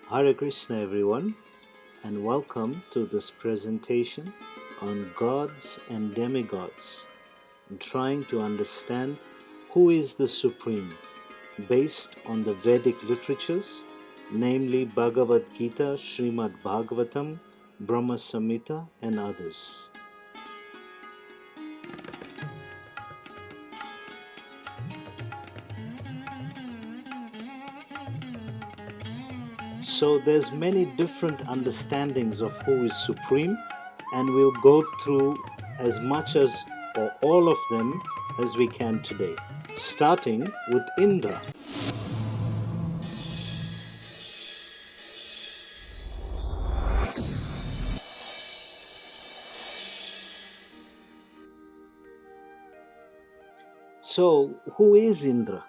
Hare Krishna, everyone, and welcome to this presentation on gods and demigods, trying to understand who is the Supreme based on the Vedic literatures, namely Bhagavad Gita, Srimad Bhagavatam, Brahma Samhita, and others. So there's many different understandings of who is supreme, and we'll go through as much as or all of them as we can today, starting with Indra. So, who is Indra?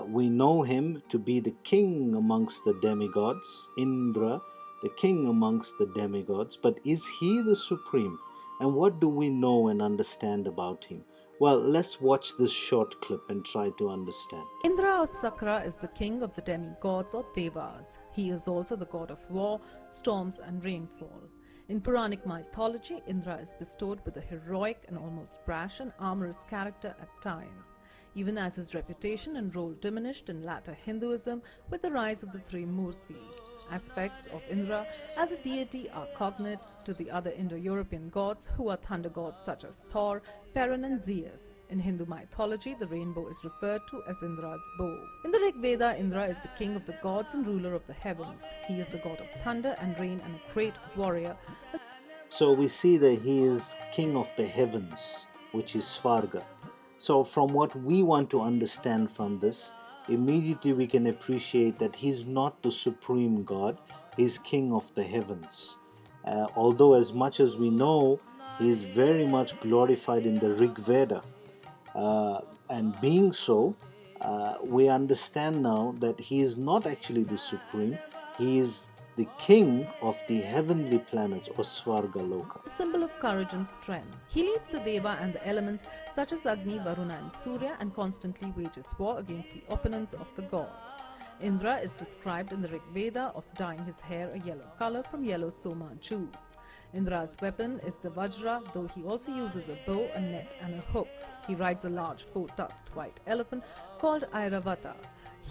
We know him to be the king amongst the demigods, Indra, the king amongst the demigods, but is he the supreme? And what do we know and understand about him? Well, let's watch this short clip and try to understand. Indra or Sakra is the king of the demigods or Devas. He is also the god of war, storms and rainfall. In Puranic mythology, Indra is bestowed with a heroic and almost brash and amorous character at times, even as his reputation and role diminished in latter Hinduism with the rise of the three Murti. Aspects of Indra as a deity are cognate to the other Indo-European gods who are thunder gods such as Thor, Perun and Zeus. In Hindu mythology, the rainbow is referred to as Indra's bow. In the Rig Veda, Indra is the king of the gods and ruler of the heavens. He is the god of thunder and rain and a great warrior. So we see that he is king of the heavens, which is Svarga. So from what we want to understand from this, immediately we can appreciate that he's not the supreme god, he's king of the heavens. Although as much as we know, he is very much glorified in the Rig Veda. And being so, we understand now that he is not actually the supreme, he is the king of the heavenly planets or Svarga Loka. A symbol of courage and strength. He leads the Deva and the elements such as Agni, Varuna and Surya and constantly wages war against the opponents of the gods. Indra is described in the Rig Veda of dyeing his hair a yellow color from yellow soma juice. Indra's weapon is the Vajra, though he also uses a bow, a net and a hook. He rides a large four-tusked white elephant called Airavata.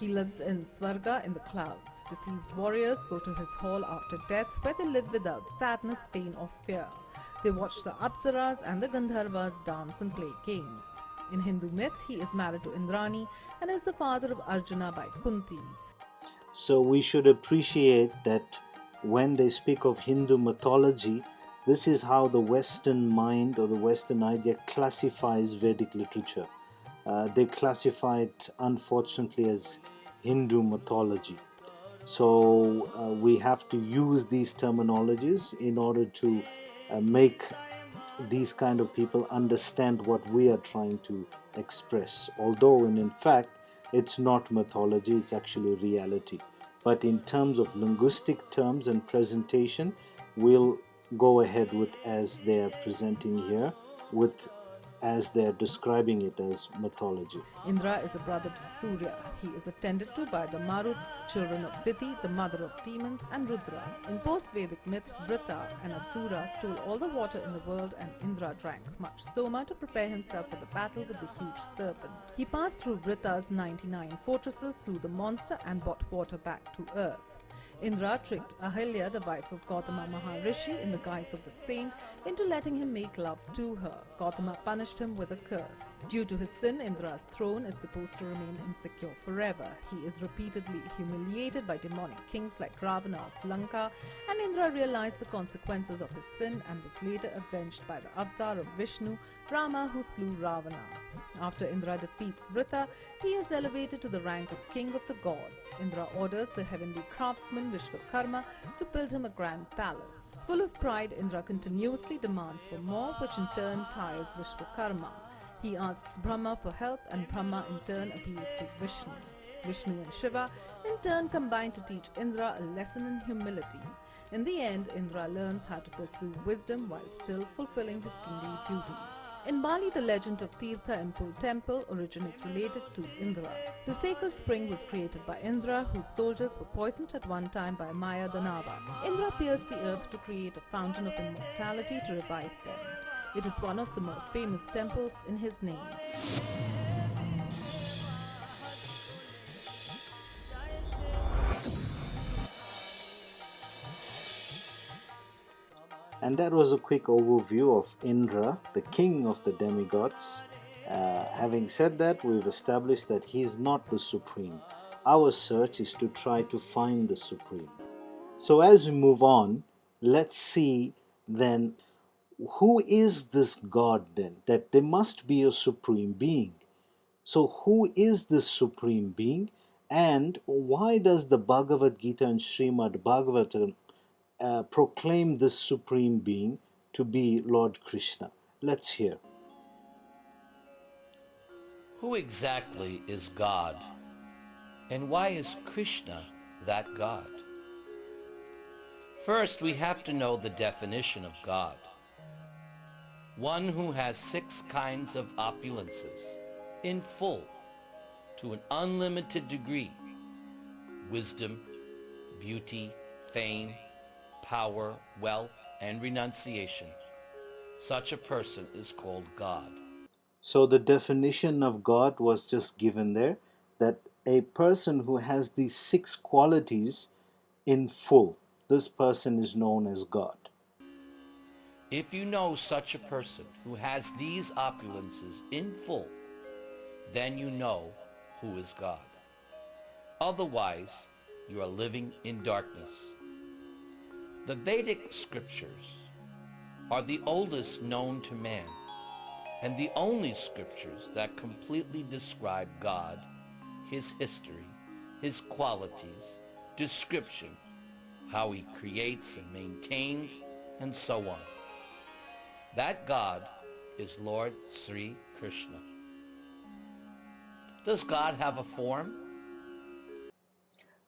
He lives in Svarga in the clouds. Deceased warriors go to his hall after death, where they live without sadness, pain or fear. They watch the Apsaras and the Gandharvas dance and play games. In Hindu myth, he is married to Indrani and is the father of Arjuna by Kunti. So we should appreciate that when they speak of Hindu mythology, this is how the Western mind or the Western idea classifies Vedic literature. They classify it, unfortunately, as Hindu mythology. So we have to use these terminologies in order to make these kind of people understand what we are trying to express. Although, in fact, it's not mythology, it's actually reality. But in terms of linguistic terms and presentation, we'll go ahead with as they are presenting here, with as they are describing it as mythology. Indra is a brother to Surya. He is attended to by the Maruts, children of Diti, the mother of demons, and Rudra. In post-Vedic myth, Vrita, an Asura, stole all the water in the world and Indra drank much soma to prepare himself for the battle with the huge serpent. He passed through Vrita's 99 fortresses, slew the monster, and brought water back to earth. Indra tricked Ahilya, the wife of Gautama Maharishi, in the guise of the saint, into letting him make love to her. Gautama punished him with a curse. Due to his sin, Indra's throne is supposed to remain insecure forever. He is repeatedly humiliated by demonic kings like Ravana of Lanka, and Indra realized the consequences of his sin and was later avenged by the avatar of Vishnu, Rama, who slew Ravana. After Indra defeats Vrita, he is elevated to the rank of king of the gods. Indra orders the heavenly craftsman Vishwakarma to build him a grand palace. Full of pride, Indra continuously demands for more, which in turn tires Vishwakarma. He asks Brahma for help, and Brahma in turn appeals to Vishnu. Vishnu and Shiva in turn combine to teach Indra a lesson in humility. In the end, Indra learns how to pursue wisdom while still fulfilling his kingly duties. In Bali, the legend of Tirtha Empul temple origin is related to Indra. The sacred spring was created by Indra, whose soldiers were poisoned at one time by Maya Danava. Indra pierced the earth to create a fountain of immortality to revive them. It is one of the more famous temples in his name. And that was a quick overview of Indra, the king of the demigods. Having said that, we've established that he is not the supreme. Our search is to try to find the supreme. So, as we move on, let's see then who is this God then? That there must be a supreme being. So, who is this supreme being? And why does the Bhagavad Gita and Srimad Bhagavatam proclaim this supreme being to be Lord Krishna? Let's hear. Who exactly is God? And why is Krishna that God? First, we have to know the definition of God. One who has 6 kinds of opulences in full to an unlimited degree: wisdom, beauty, fame, power, wealth, and renunciation. Such a person is called God. So, the definition of God was just given there, that a person who has these 6 qualities in full, this person is known as God. If you know such a person who has these opulences in full, then you know who is God. Otherwise, you are living in darkness. The Vedic scriptures are the oldest known to man, and the only scriptures that completely describe God, his history, his qualities, description, how he creates and maintains, and so on. That God is Lord Sri Krishna. Does God have a form?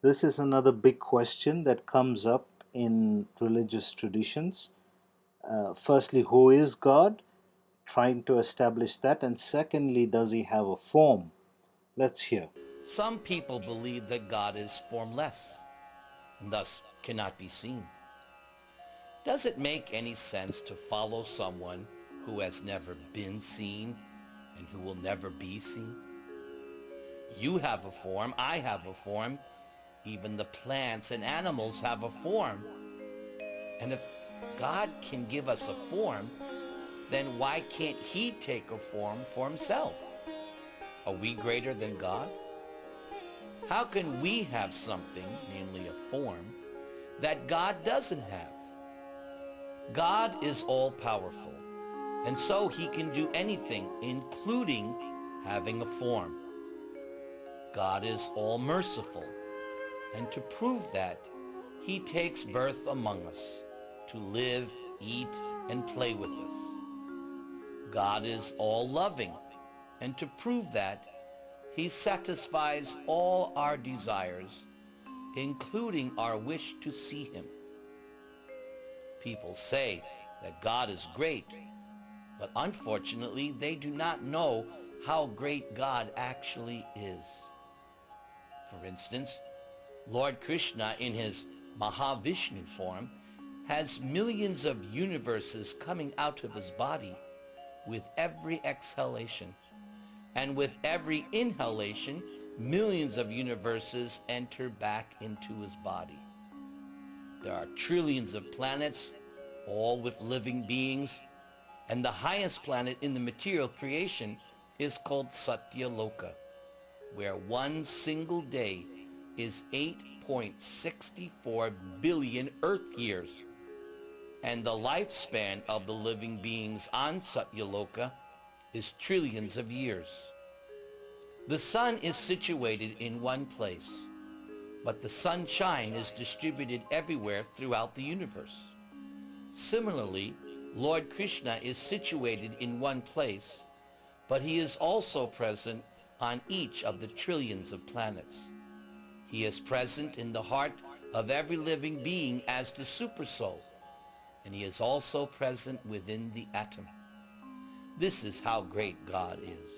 This is another big question that comes up in religious traditions. Firstly, who is God? Trying to establish that. And secondly, does he have a form? Let's hear. Some people believe that God is formless and thus cannot be seen. Does it make any sense to follow someone who has never been seen and who will never be seen? You have a form, I have a form, even the plants and animals have a form. And if God can give us a form, then why can't he take a form for himself? Are we greater than God? How can we have something, namely a form, that God doesn't have? God is all-powerful, and so he can do anything, including having a form. God is all-merciful, and to prove that, he takes birth among us to live, eat, and play with us. God is all-loving, and to prove that, he satisfies all our desires, including our wish to see him. People say that God is great, but unfortunately they do not know how great God actually is. For instance, Lord Krishna in his Mahavishnu form has millions of universes coming out of his body with every exhalation. And with every inhalation, millions of universes enter back into his body. There are trillions of planets, all with living beings, and the highest planet in the material creation is called Satyaloka, where one single day is 8.64 billion Earth years, and the lifespan of the living beings on Satyaloka is trillions of years. The sun is situated in one place, but the sunshine is distributed everywhere throughout the universe. Similarly, Lord Krishna is situated in one place, but he is also present on each of the trillions of planets. He is present in the heart of every living being as the supersoul, and he is also present within the atom. This is how great God is.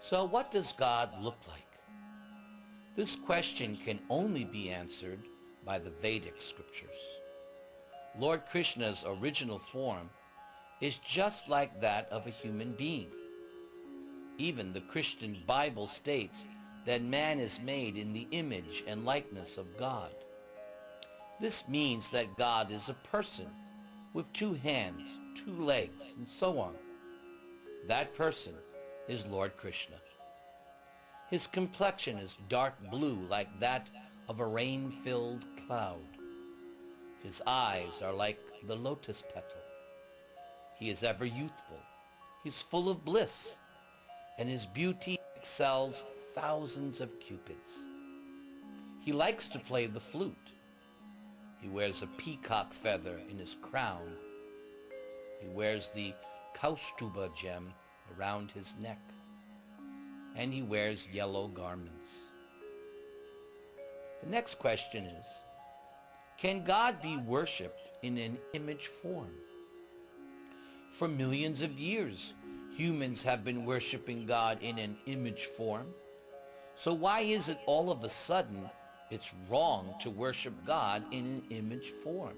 So what does God look like? This question can only be answered by the Vedic scriptures. Lord Krishna's original form is just like that of a human being. Even the Christian Bible states that man is made in the image and likeness of God. This means that God is a person with 2 hands, 2 legs, and so on. That person is Lord Krishna. His complexion is dark blue like that of a rain-filled cloud. His eyes are like the lotus petal. He is ever youthful. He's full of bliss, and his beauty excels thousands of cupids. He likes to play the flute. He wears a peacock feather in his crown. He wears the Kaustuba gem around his neck. And he wears yellow garments. The next question is, can God be worshipped in an image form? For millions of years, humans have been worshiping God in an image form. So why is it all of a sudden it's wrong to worship God in an image form?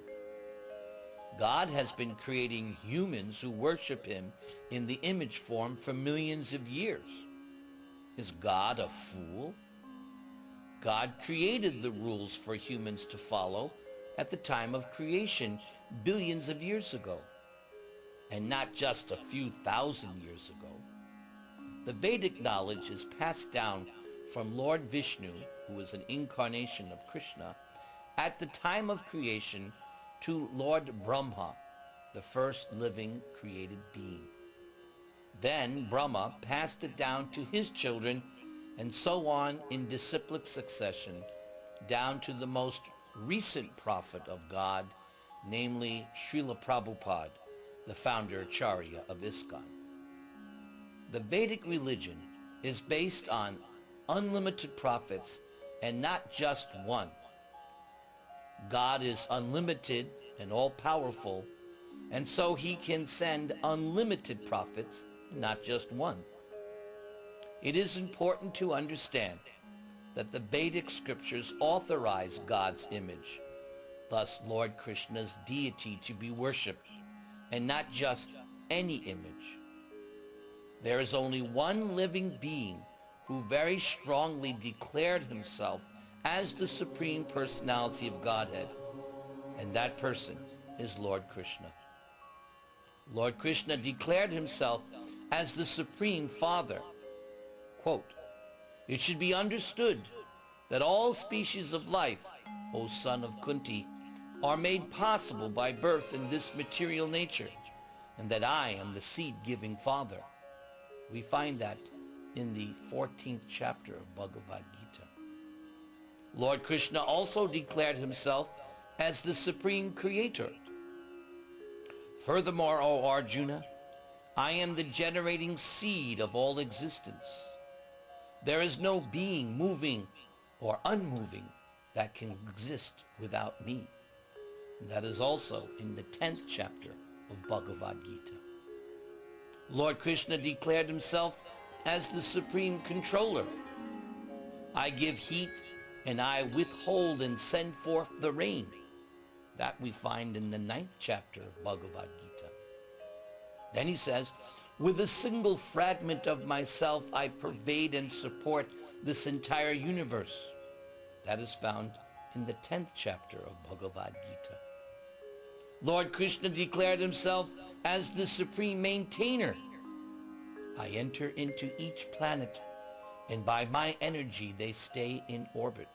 God has been creating humans who worship him in the image form for millions of years. Is God a fool? God created the rules for humans to follow at the time of creation billions of years ago, and not just a few thousand years ago. The Vedic knowledge is passed down from Lord Vishnu, who was an incarnation of Krishna, at the time of creation to Lord Brahma, the first living created being. Then Brahma passed it down to his children, and so on in disciplic succession, down to the most recent prophet of God, namely Srila Prabhupada, the founder Acharya of ISKCON. The Vedic religion is based on unlimited prophets and not just one. God is unlimited and all-powerful, and so he can send unlimited prophets, not just one. It is important to understand that the Vedic scriptures authorize God's image, thus Lord Krishna's deity, to be worshipped, and not just any image. There is only one living being who very strongly declared himself as the Supreme Personality of Godhead, and that person is Lord Krishna. Lord Krishna declared himself as the Supreme Father. Quote, "It should be understood that all species of life, O son of Kunti, are made possible by birth in this material nature, and that I am the seed-giving Father." We find that in the 14th chapter of Bhagavad Gita. Lord Krishna also declared himself as the Supreme Creator. Furthermore, O Arjuna, I am the generating seed of all existence. There is no being moving or unmoving that can exist without me. And that is also in the 10th chapter of Bhagavad Gita. Lord Krishna declared himself as the Supreme Controller. I give heat and I withhold and send forth the rain. That we find in the 9th chapter of Bhagavad Gita. Then he says, with a single fragment of myself, I pervade and support this entire universe. That is found in the 10th chapter of Bhagavad Gita. Lord Krishna declared himself as the supreme maintainer. I enter into each planet, and by my energy they stay in orbit.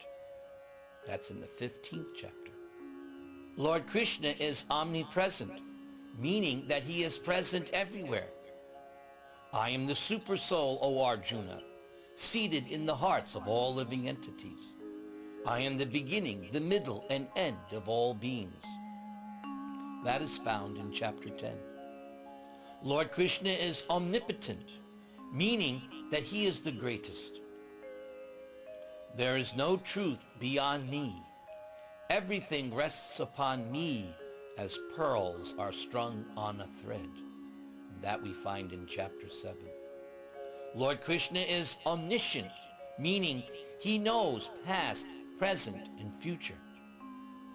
That's in the 15th chapter. Lord Krishna is omnipresent, meaning that he is present everywhere. I am the super soul, O Arjuna, seated in the hearts of all living entities. I am the beginning, the middle, and end of all beings. That is found in chapter 10. Lord Krishna is omnipotent, meaning that he is the greatest. There is no truth beyond me. Everything rests upon me as pearls are strung on a thread. That we find in chapter 7. Lord Krishna is omniscient, meaning he knows past, present, and future.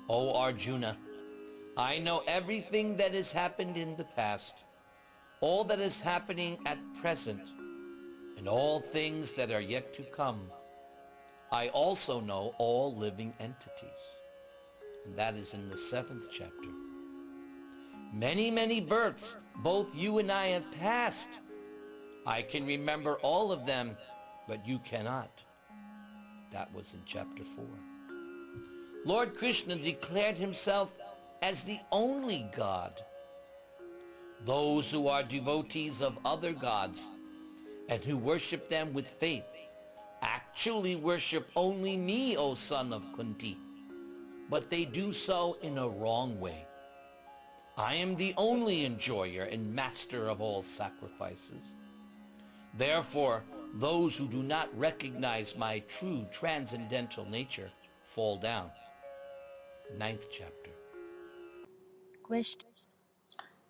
O Arjuna, I know everything that has happened in the past, all that is happening at present, and all things that are yet to come. I also know all living entities. And that is in the 7th chapter. Many, many births both you and I have passed. I can remember all of them, but you cannot. That was in chapter 4. Lord Krishna declared himself as the only God. Those who are devotees of other gods and who worship them with faith actually worship only me, O son of Kunti, but they do so in a wrong way. I am the only enjoyer and master of all sacrifices. Therefore, those who do not recognize my true transcendental nature fall down. 9th chapter. Question.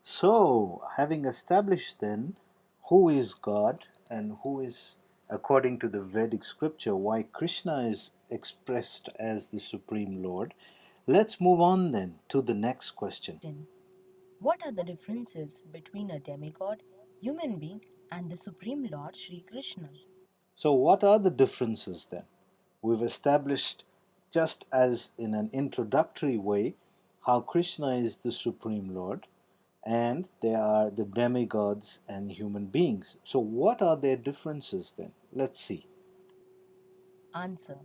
So, having established then who is God and who is, according to the Vedic scripture, why Krishna is expressed as the Supreme Lord, let's move on then to the next question. What are the differences between a demigod, human being, and the Supreme Lord Sri Krishna? So, what are the differences then? We've established, just as in an introductory way, how Krishna is the Supreme Lord and there are the demigods and human beings. So, what are their differences then? Let's see. Answer.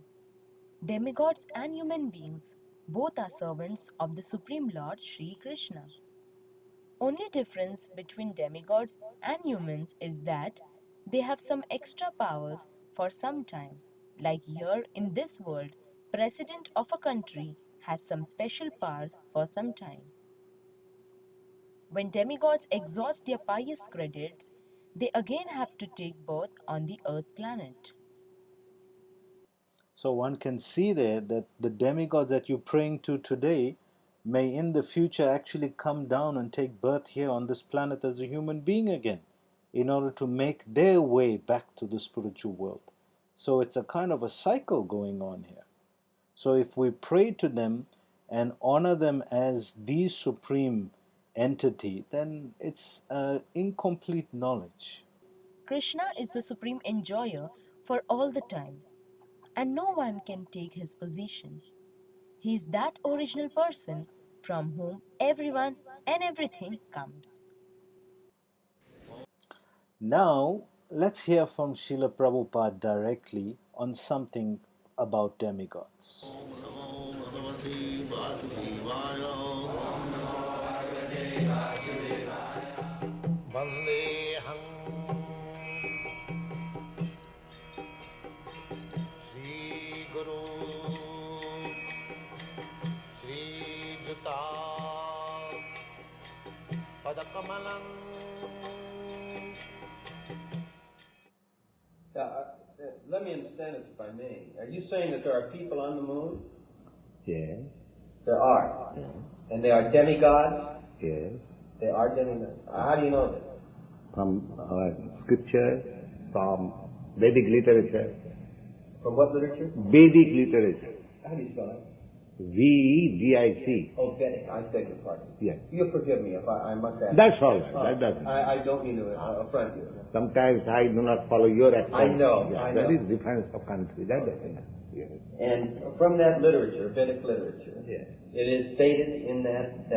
Demigods and human beings both are servants of the Supreme Lord Sri Krishna. Only difference between demigods and humans is that they have some extra powers for some time. Like here in this world, president of a country has some special powers for some time. When demigods exhaust their pious credits, they again have to take birth on the earth planet. So, one can see there that the demigods that you're praying to today may in the future actually come down and take birth here on this planet as a human being again in order to make their way back to the spiritual world. So, it's a kind of a cycle going on here. So if we pray to them and honor them as the supreme entity, then it's incomplete knowledge. Krishna is the supreme enjoyer for all the time, and no one can take his position. He is that original person from whom everyone and everything comes. Now, let's hear from Srila Prabhupada directly on something about demigods. वन्देऽहं श्रीगुरो श्रीयुता पदकमलं Let me understand this if I may. Are you saying that there are people on the moon? Yes, There are. yes, And they are demigods? yes. They are demigods. How do you know this? From our scripture, from Vedic literature. From what literature? Vedic literature. How do you spell it? Vedic. Oh, Vedic. I beg your pardon. Yes. You'll forgive me if I must ask. That's all right. That doesn't. I don't mean to affront you. Sometimes I do not follow your accent. I know, Yes, I that know. is difference of country. That doesn't. Yes. And from that literature, Vedic literature, Yes. it is stated in that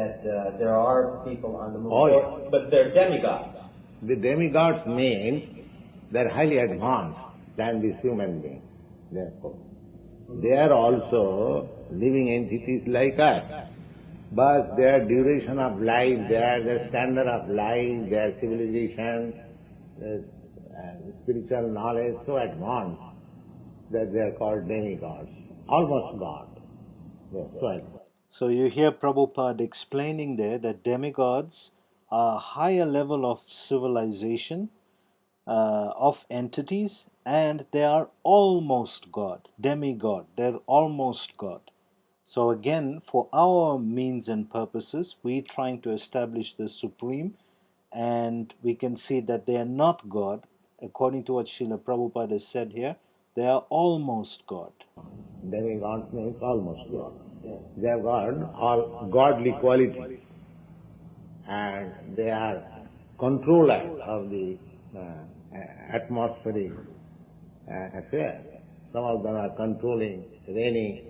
there are people on the moon. Oh, yes. But they're demigods. The demigods means they are highly advanced than this human being. Therefore, they are also living entities like us. But their duration of life, their standard of life, their civilization, their spiritual knowledge so advanced that they are called demigods, almost God. They are so advanced. So you hear Prabhupada explaining there that demigods are a higher level of civilization, of entities, and they are almost God, demigod, they're almost God. So again, for our means and purposes, we're trying to establish the supreme and we can see that they are not God. According to what Srila Prabhupada has said here, they are almost God. Demigods means almost God. They have got all godly qualities, and they are controllers of the atmospheric affairs. Some of them are controlling rainy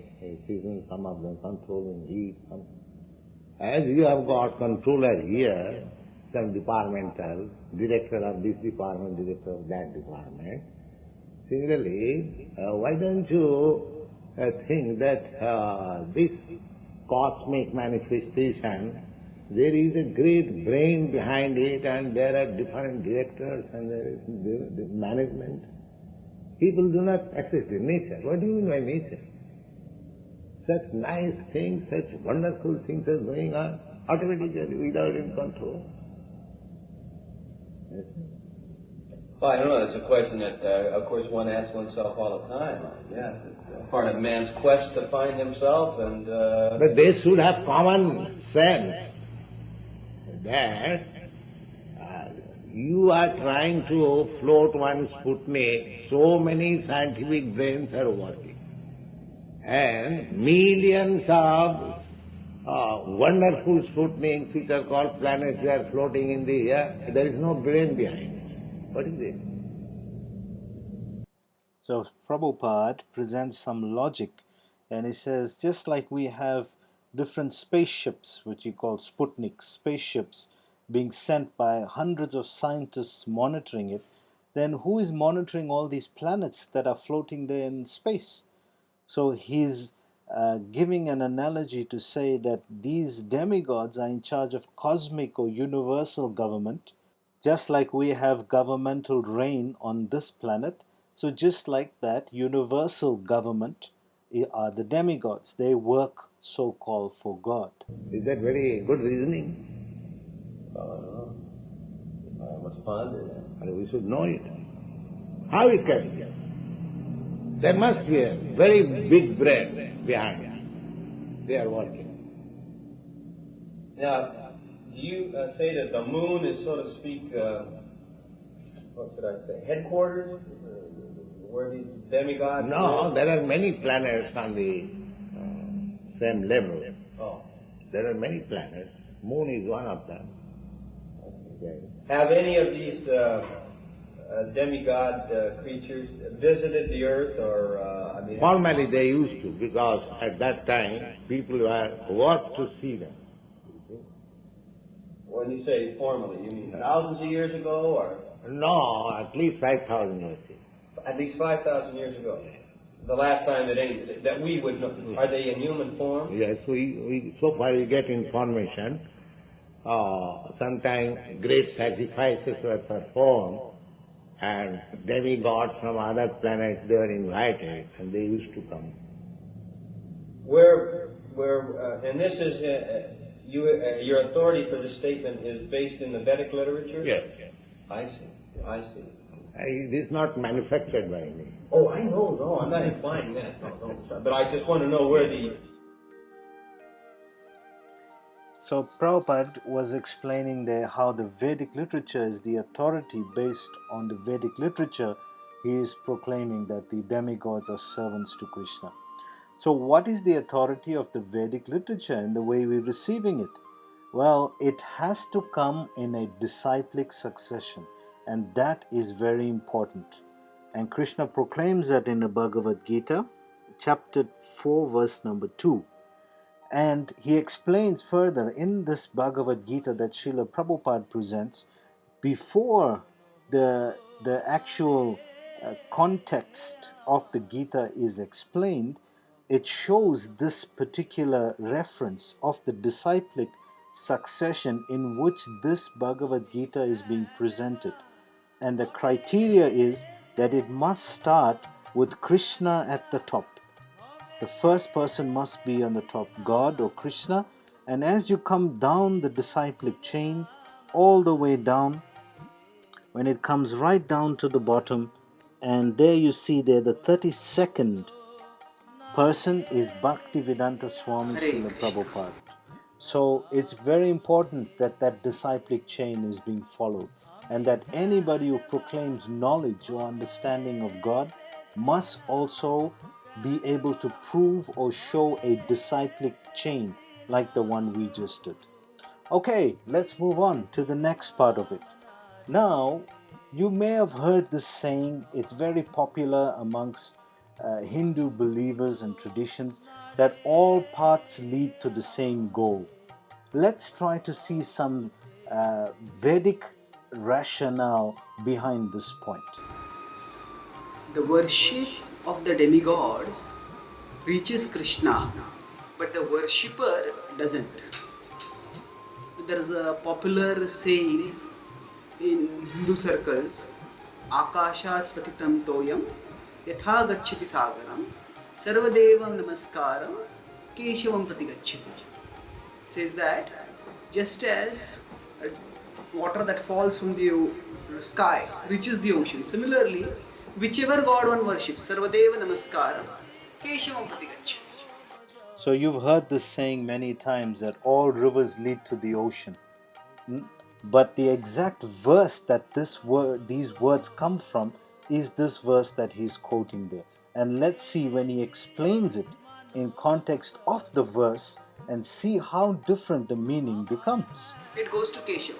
season, some of them controlling heat. As you have got controller here, some departmental, director of this department, director of that department, similarly, why don't you think that this cosmic manifestation, there is a great brain behind it, and there are different directors and there is the management. People do not access the nature. What do you mean by nature? Such nice things, such wonderful things are going on automatically without any control. Yes. Well, I don't know. It's a question that, of course, one asks oneself all the time. Yes, it's part of man's quest to find himself, and. But they should have common sense that you are trying to float one Sputnik. So many scientific brains are working, and millions of wonderful Sputniks, which are called planets, they are floating in the air. There is no brain behind it. What is it? So Prabhupada presents some logic, and he says just like we have different spaceships, which he calls Sputnik spaceships, being sent by hundreds of scientists monitoring it, then who is monitoring all these planets that are floating there in space? So he's giving an analogy to say that these demigods are in charge of cosmic or universal government, just like we have governmental reign on this planet. So just like that, universal government are the demigods. They work so-called for God. Is that very good reasoning? I must ponder that. And we should know it. How it can be? There must be a very big brain behind it. They are working. Now, do you say that the moon is, so to speak, what should I say, headquarters? Where these demigods No, live? there are many planets on the same level. Oh. There are many planets. Moon is one of them. Okay. Have any of these demigod creatures visited the earth, or I mean? Formally they used to, because at that time people worked to see them. When you say formally, you mean thousands of years ago, or No, at least 5,000 years ago. at least 5,000 years ago? The last time that we would know. Are they in human form? Yes, so far we get information. Sometimes great sacrifices were performed, and demigods from other planets, they were invited, and they used to come. And this is your authority for this statement is based in the Vedic literature? Yes. I see. It is not manufactured by me. Oh, I know. No, I'm not implying that. No, but I just want to know where the. So Prabhupada was explaining there how the Vedic literature is the authority. Based on the Vedic literature, he is proclaiming that the demigods are servants to Krishna. So what is the authority of the Vedic literature and the way we're receiving it? Well, it has to come in a disciplic succession, and that is very important. And Krishna proclaims that in the Bhagavad Gita, chapter 4, verse number 2. And he explains further in this Bhagavad Gita that Srila Prabhupada presents, before the actual context of the Gita is explained, it shows this particular reference of the disciplic succession in which this Bhagavad Gita is being presented. And the criteria is that it must start with Krishna at the top. The first person must be on the top, God or Krishna, and as you come down the disciplic chain, all the way down, when it comes right down to the bottom, and there you see there the 32nd person is Bhaktivedanta Swami Srila Prabhupada. So it's very important that that disciplic chain is being followed, and that anybody who proclaims knowledge or understanding of God must also be able to prove or show a disciplic chain like the one we just did. Okay, let's move on to the next part of it. Now, you may have heard this saying, it's very popular amongst Hindu believers and traditions, that all paths lead to the same goal. Let's try to see some Vedic rationale behind this point. The worship of the demigods reaches Krishna, but the worshipper doesn't. There is a popular saying in Hindu circles, Akashat patitam toyam yatha gacchati sagaram sarvadevam namaskaram keshavam prati gacchati. It says that just as water that falls from the sky reaches the ocean, similarly, whichever god one worships, sarvadeva namaskaram keshavam prati gacchati. So, you've heard this saying many times that all rivers lead to the ocean. But the exact verse that these words come from is this verse that he's quoting there. And let's see when he explains it in context of the verse and see how different the meaning becomes. It goes to Keshava.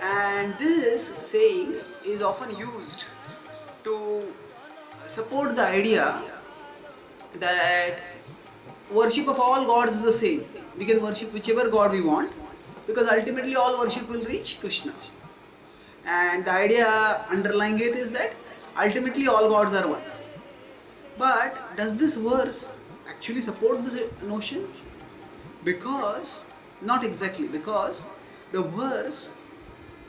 And this saying is often used to support the idea that worship of all gods is the same. We can worship whichever god we want because ultimately all worship will reach Krishna. And the idea underlying it is that ultimately all gods are one. But does this verse actually support this notion? Because, not exactly, because the verse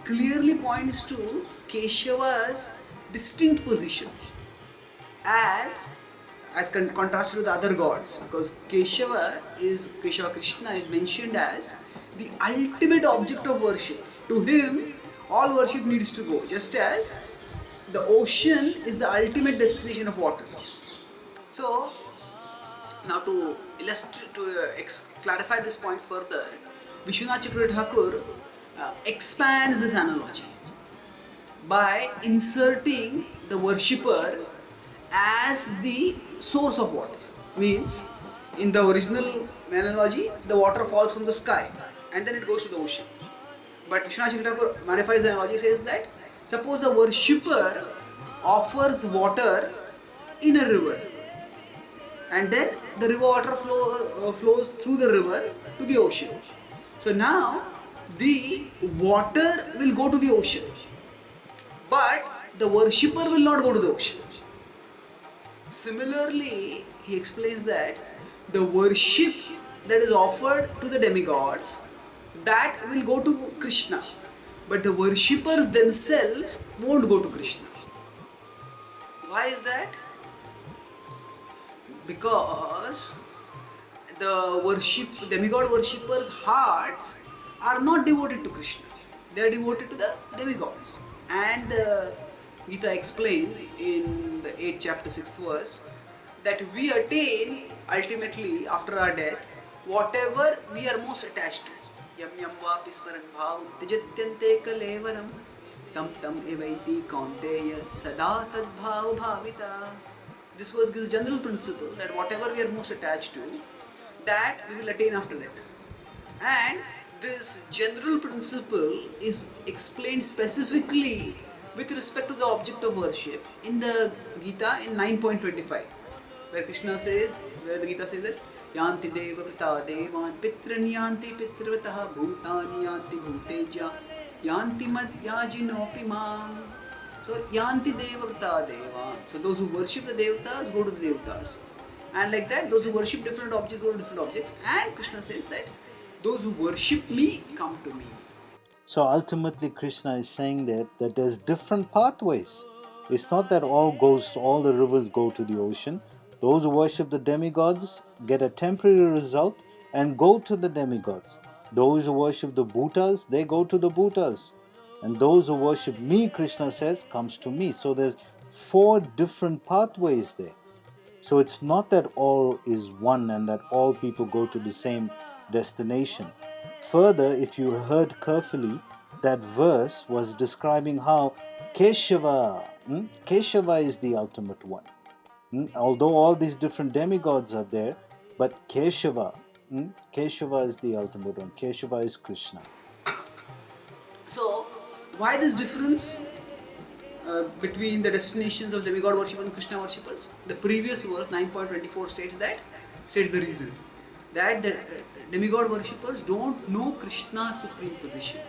clearly points to Keshava's distinct position as contrasted with the other gods, because Keshava Krishna is mentioned as the ultimate object of worship. To him, all worship needs to go, just as the ocean is the ultimate destination of water. So, now to illustrate, clarify this point further, Vishwanath Chakravarti Thakur expands this analogy by inserting the worshipper as the source of water. Means, in the original analogy, the water falls from the sky and then it goes to the ocean. But Vishwanath Chakravarti Thakur modifies the analogy, says that suppose a worshipper offers water in a river, and then the river water flows through the river to the ocean. So now the water will go to the ocean, but the worshipper will not go to the ocean. Similarly, he explains that the worship that is offered to the demigods, that will go to Krishna, but the worshippers themselves won't go to Krishna. Why is that? Because the demigod worshippers' hearts are not devoted to Krishna. They are devoted to the demigods. And Gita explains in the 8th chapter 6th verse that we attain ultimately after our death whatever we are most attached to. Yam yam va pismaran bhavam tijatyante kalevaram tam tam evaiti kaunteya sada tad bhava bhavita. This was the general principle that whatever we are most attached to, that we will attain after death. And this general principle is explained specifically with respect to the object of worship in the Gita in 9.25, where the Gita says that Yanti deva vrita devan pitran yanti pitravataha bhutani yanti bhuteja yanti madhyajinopi mam. So yanti deva vrita devan. So those who worship the devatas go to the devatas. And like that, those who worship different objects go to different objects. And Krishna says that those who worship me come to me. So ultimately, Krishna is saying that there's different pathways. It's not that all the rivers go to the ocean. Those who worship the demigods get a temporary result and go to the demigods. Those who worship the Bhutas, they go to the Bhutas. And those who worship me, Krishna says, comes to me. So there's 4 different pathways there. So it's not that all is one and that all people go to the same destination. Further, if you heard carefully, that verse was describing how Keshava is the ultimate one. Although all these different demigods are there, but Keshava is the ultimate one. Keshava is Krishna. So, why this difference between the destinations of demigod worshippers and Krishna worshippers? The previous verse 9.24 states the reason that the demigod worshippers don't know Krishna's supreme position.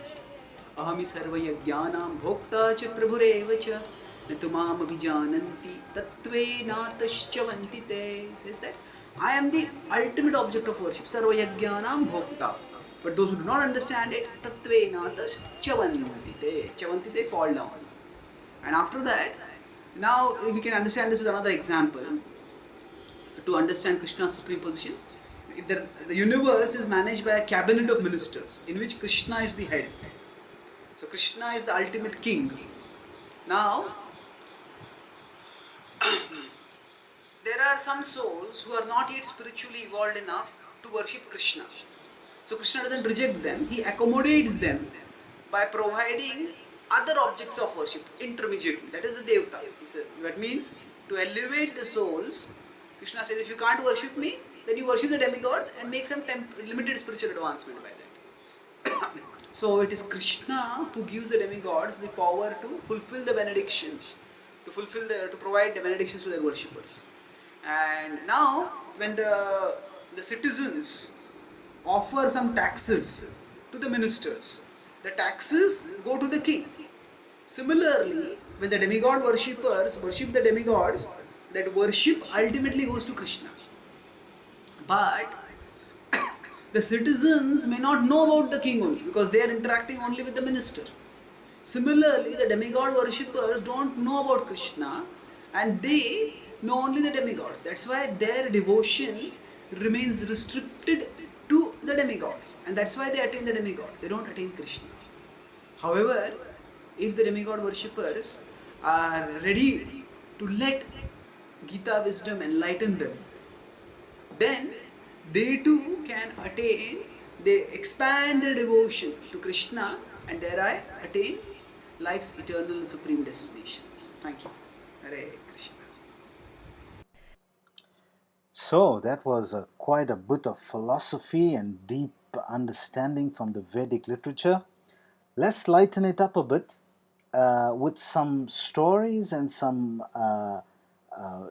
Ahami sarvayagyanam bhokta cha prabhurev cha natumam abhijananti tatve te. Says that I am the ultimate object of worship. Sarvayagyanam bhokta. But those who do not understand it, tatve te. Chavantite fall down. And after that, now we can understand this with another example. To understand Krishna's supreme position, the universe is managed by a cabinet of ministers in which Krishna is the head. So Krishna is the ultimate king. Now, there are some souls who are not yet spiritually evolved enough to worship Krishna. So Krishna doesn't reject them, he accommodates them by providing other objects of worship intermediately. That is the Devatas. That means to elevate the souls, Krishna says, if you can't worship me, then you worship the demigods and make some limited spiritual advancement by that. So it is Krishna who gives the demigods the power to fulfill the benedictions, to provide the benedictions to their worshippers. And now, when the citizens offer some taxes to the ministers, the taxes go to the king. Similarly, when the demigod worshippers worship the demigods, that worship ultimately goes to Krishna. But the citizens may not know about the king only because they are interacting only with the ministers. Similarly, the demigod worshippers don't know about Krishna and they know only the demigods. That's why their devotion remains restricted to the demigods, and that's why they attain the demigods. They don't attain Krishna. However, if the demigod worshippers are ready to let Gita wisdom enlighten them, then they too can attain, they expand their devotion to Krishna and thereby attain life's eternal and supreme destination. Thank you. Hare Krishna. So that was quite a bit of philosophy and deep understanding from the Vedic literature. Let's lighten it up a bit with some stories and some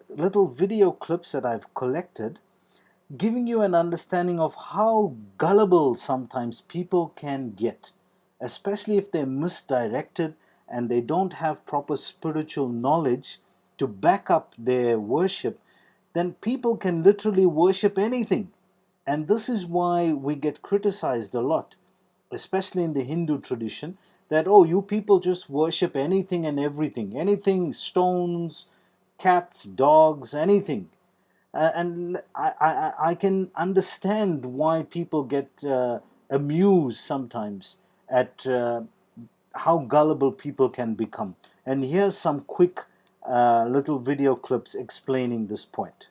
little video clips that I've collected, giving you an understanding of how gullible sometimes people can get, especially if they're misdirected and they don't have proper spiritual knowledge to back up their worship. Then people can literally worship anything. And this is why we get criticized a lot, especially in the Hindu tradition, that, oh, you people just worship anything and everything, stones, cats, dogs, anything. And I can understand why people get amused sometimes at how gullible people can become. And here's some quick little video clips explaining this point.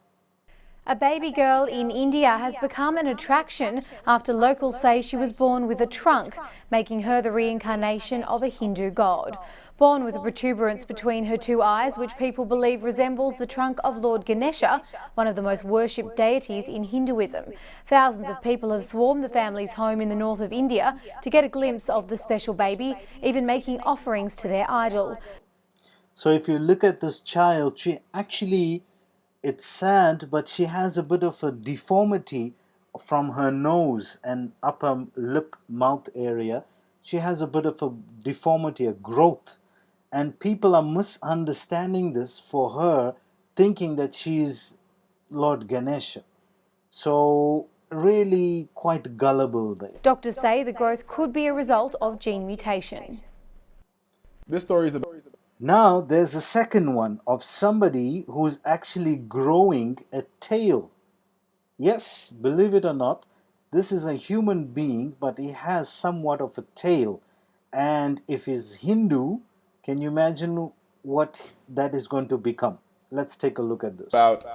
A baby girl in India has become an attraction after locals say she was born with a trunk, making her the reincarnation of a Hindu god. Born with a protuberance between her two eyes, which people believe resembles the trunk of Lord Ganesha, one of the most worshipped deities in Hinduism. Thousands of people have swarmed the family's home in the north of India to get a glimpse of the special baby, even making offerings to their idol. So if you look at this child, she actually, it's sad, but she has a bit of a deformity from her nose and upper lip mouth area. She has a bit of a deformity, a growth. And people are misunderstanding this for her, thinking that she's Lord Ganesha. So, really quite gullible there. Doctors say the growth could be a result of gene mutation. This story is about. Now, there's a second one of somebody who's actually growing a tail. Yes, believe it or not, this is a human being, but he has somewhat of a tail. And if he's Hindu, can you imagine what that is going to become? Let's take a look at this. About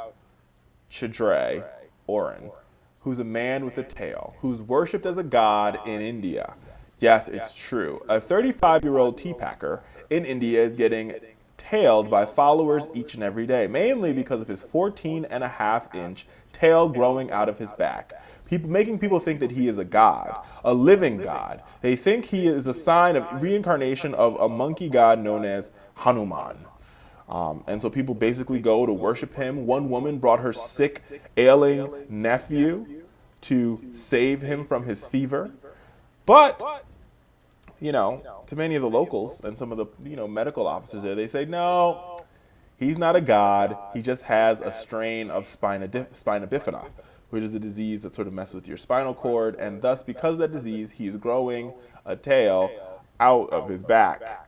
Chidre Oren, who's a man with a tail, who's worshipped as a god in India. Yes, it's true. A 35-year-old tea packer in India is getting tailed by followers each and every day, mainly because of his 14.5-inch tail growing out of his back. Making people think that he is a god, a living god. They think he is a sign of reincarnation of a monkey god known as Hanuman. And so people basically go to worship him. One woman brought her sick, ailing nephew to save him from his fever. But, to many of the locals and some of the, medical officers there, they say, no, he's not a god. He just has a strain of spina bifida, which is a disease that sort of messes with your spinal cord. And thus, because of that disease, he's growing a tail out of his back.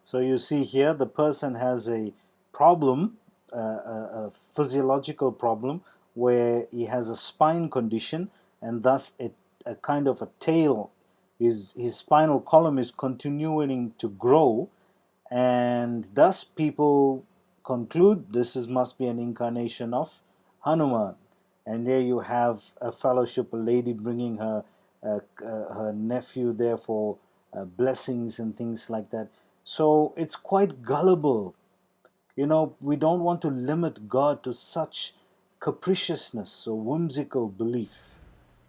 So you see here, the person has a problem, a physiological problem, where he has a spine condition, and thus a kind of a tail. His spinal column is continuing to grow, and thus people conclude must be an incarnation of Hanuman. And there you have a fellowship, a lady bringing her nephew there for blessings and things like that. So it's quite gullible. We don't want to limit God to such capriciousness or whimsical belief.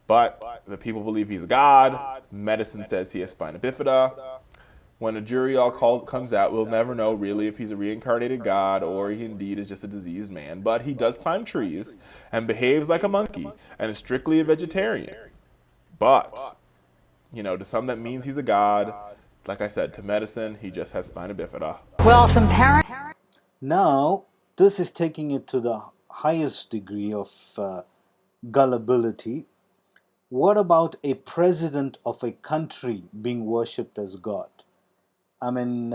But the people believe he's a god. Medicine says he has spina bifida. When a jury comes out, we'll never know really if he's a reincarnated god or he indeed is just a diseased man. But he does climb trees and behaves like a monkey and is strictly a vegetarian. But, to some that means he's a god. Like I said, to medicine, he just has spina bifida. Well, some parents... Now, this is taking it to the highest degree of gullibility. What about a president of a country being worshipped as God? I mean,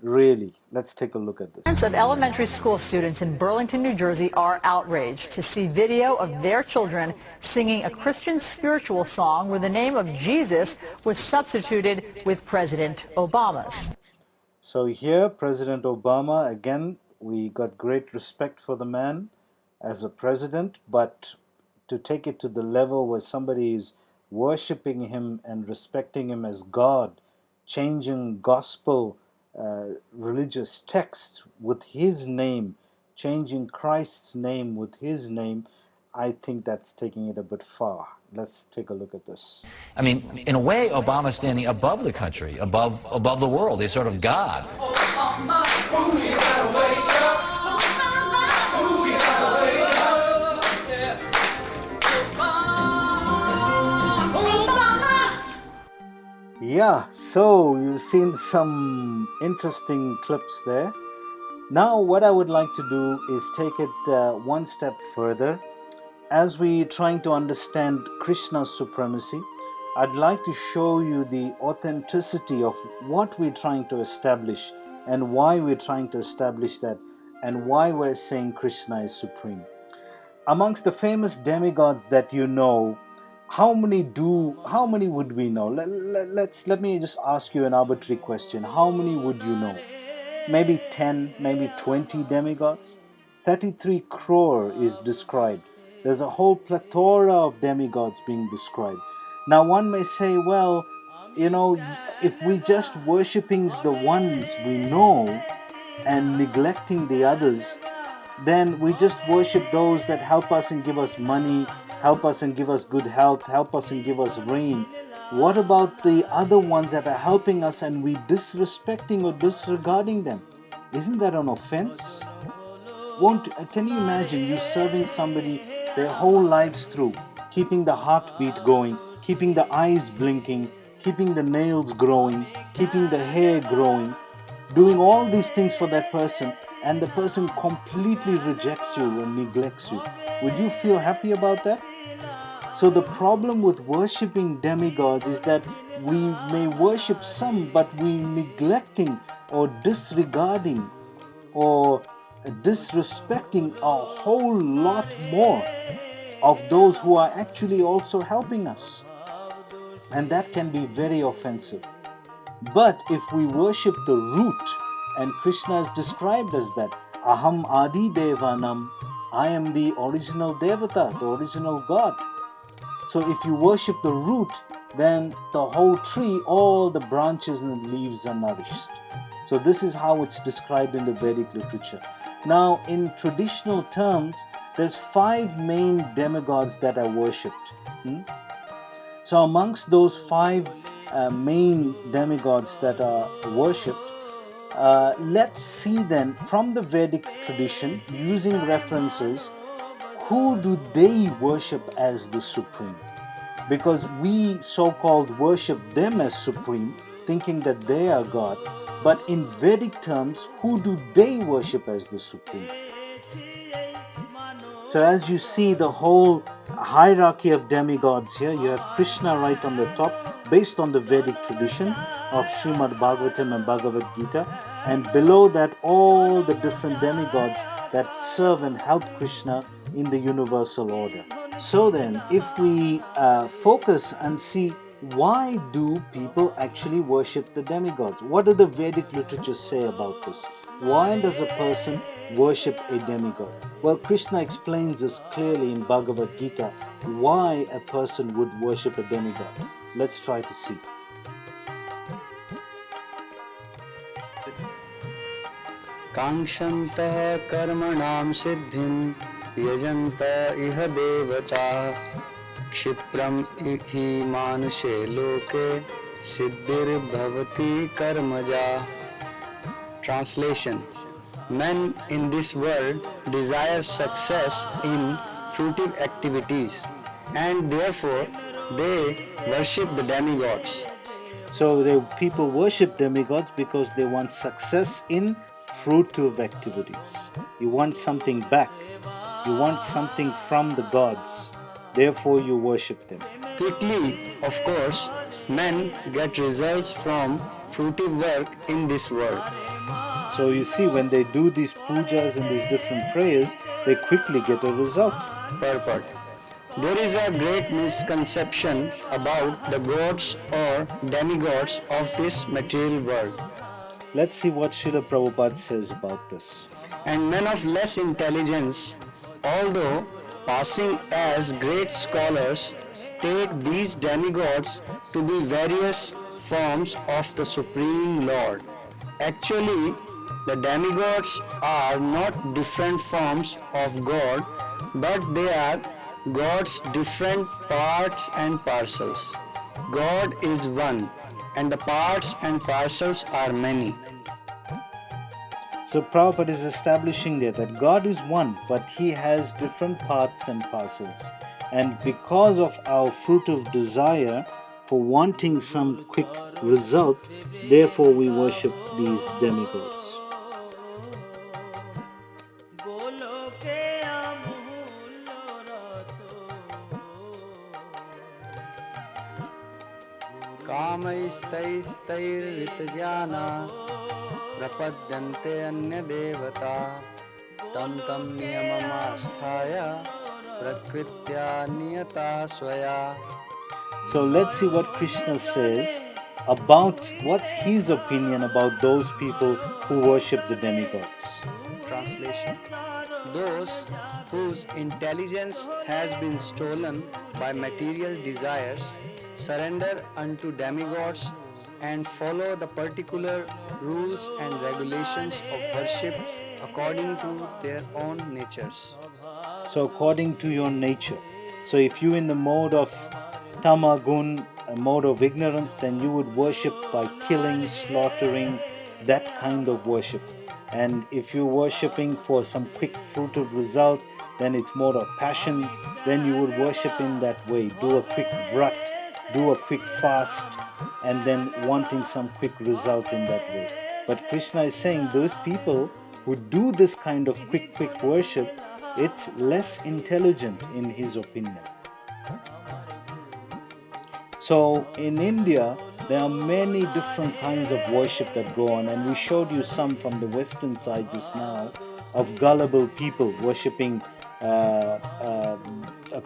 really, let's take a look at this. Parents of elementary school students in Burlington, New Jersey are outraged to see video of their children singing a Christian spiritual song where the name of Jesus was substituted with President Obama's. So here, President Obama, again, we got great respect for the man as a president, but to take it to the level where somebody is worshiping him and respecting him as God, changing gospel religious texts with his name, changing Christ's name with his name, I think that's taking it a bit far. Let's take a look at this. I mean, in a way, Obama's standing above the country, above the world. He's sort of God. Yeah, so you've seen some interesting clips there. Now what I would like to do is take it one step further. As we're trying to understand Krishna's supremacy, I'd like to show you the authenticity of what we're trying to establish and why we're trying to establish that and why we're saying Krishna is supreme. Amongst the famous demigods that you know, how many would we know? Let me just ask you an arbitrary question. How many would you know? Maybe 10, maybe 20 demigods? 33 crore is described. There's a whole plethora of demigods being described. Now one may say, well, if we just worshipping the ones we know and neglecting the others, then we just worship those that help us and give us money, help us and give us good health, help us and give us rain. What about the other ones that are helping us and we disrespecting or disregarding them? Isn't that an offense? Can you imagine you serving somebody their whole lives through, keeping the heartbeat going, keeping the eyes blinking, keeping the nails growing, keeping the hair growing, doing all these things for that person, and the person completely rejects you and neglects you? Would you feel happy about that? So the problem with worshipping demigods is that we may worship some, but we neglecting or disregarding or disrespecting a whole lot more of those who are actually also helping us. And that can be very offensive. But if we worship the root, and Krishna is described as that, Aham Adi Devanam, I am the original Devata, the original God. So if you worship the root, then the whole tree, all the branches and the leaves are nourished. So this is how it's described in the Vedic literature. Now, in traditional terms, there's 5 main demigods that are worshipped. So amongst those 5 main demigods that are worshipped, let's see then from the Vedic tradition, using references, who do they worship as the supreme? Because we so-called worship them as supreme, thinking that they are God. But in Vedic terms, who do they worship as the supreme? So as you see the whole hierarchy of demigods here, you have Krishna right on the top, based on the Vedic tradition of Srimad Bhagavatam and Bhagavad Gita, and below that all the different demigods that serve and help Krishna in the universal order. So then, if we focus and see, why do people actually worship the demigods? What does the Vedic literature say about this? Why does a person worship a demigod? Well, Krishna explains this clearly in Bhagavad Gita, why a person would worship a demigod. Let's try to see. काङ्क्षन्तः कर्मणां सिद्धिं यजन्त इह देवता क्षिप्रं हि मानुषे लोके सिद्धिर्भवति कर्मजा. Translation: Men in this world desire success in fruitive activities, and therefore they worship the demigods. So people worship demigods because they want success in fruitive activities. You want something back. You want something from the gods. Therefore you worship them. Quickly, of course, men get results from fruitive work in this world. So you see, when they do these pujas and these different prayers, they quickly get a result. Purport. There is a great misconception about the gods or demigods of this material world. Let's see what Srila Prabhupada says about this. And men of less intelligence, although passing as great scholars, take these demigods to be various forms of the Supreme Lord. Actually, the demigods are not different forms of God, but they are God's different parts and parcels. God is one, and the parts and parcels are many. So Prabhupada is establishing there that God is one, but He has different parts and parcels. And because of our fruitive desire for wanting some quick result, therefore we worship these demigods. कामैस्तैस्तैर्हृतज्ञाना प्रपद्यन्ते अन्यदेवता तं तं नियममास्थाय प्रकृत्या नियता स्वया. So let's see what Krishna says about what's his opinion about those people who worship the demigods. Translation: Those whose intelligence has been stolen by material desires surrender unto demigods and follow the particular rules and regulations of worship according to their own natures. So according to your nature. So if you in the mode of tamagun, a mode of ignorance, then you would worship by killing, slaughtering, that kind of worship. And if you're worshipping for some quick fruitive result, then it's more of passion, then you would worship in that way. Do a quick vrat, do a quick fast, and then wanting some quick result in that way. But Krishna is saying those people who do this kind of quick worship, it's less intelligent in his opinion. So in India, there are many different kinds of worship that go on, and we showed you some from the western side just now of gullible people worshipping a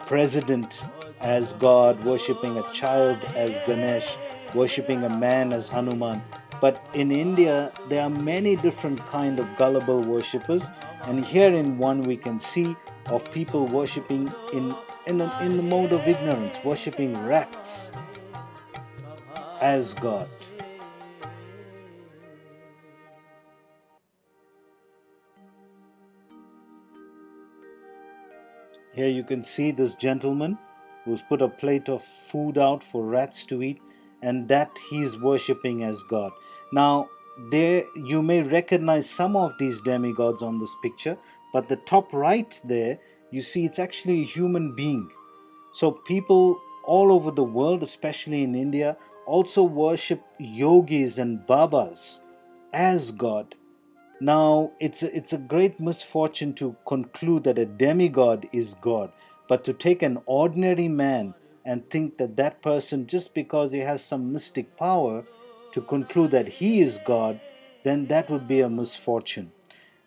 president as God, worshipping a child as Ganesh, worshipping a man as Hanuman. But in India, there are many different kind of gullible worshippers, and here in one we can see of people worshipping in the mode of ignorance, worshipping rats as God. Here you can see this gentleman who's put a plate of food out for rats to eat, and that he's worshipping as God. Now, there you may recognize some of these demigods on this picture, but the top right there, you see it's actually a human being. So people all over the world, especially in India, also worship yogis and babas as God. Now, it's a great misfortune to conclude that a demigod is God, but to take an ordinary man and think that that person, just because he has some mystic power, to conclude that he is God, then that would be a misfortune.